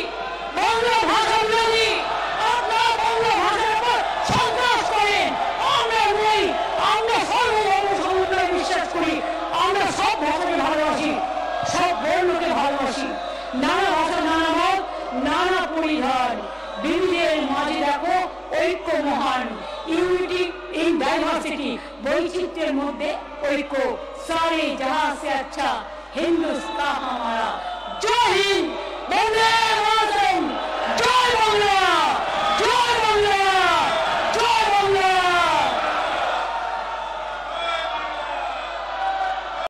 বাংলা ভাষা বিরোধী, আপনার বাংলা ভাষার উপর সন্ত্রাস করেন। আমরা নেই, আমরা সর্বধর্ম সমন্বয়ে বিশ্বাস করি। আমরা সব ভাষাকে ভালোবাসি, সব বর্ণকে ভালোবাসি। নানা ভাষা, নানা মত, নানা পরিধান, বিবিধের মাঝে দেখো ঐক্য মহান। ইউনিটি ইন ডাইভার্সিটি, বৈচিত্র্যের মধ্যে ঐক্য। সারে জাহাঁ সে আচ্ছা হিন্দুস্তান হামারা। জয় হিন্দ, বন্দে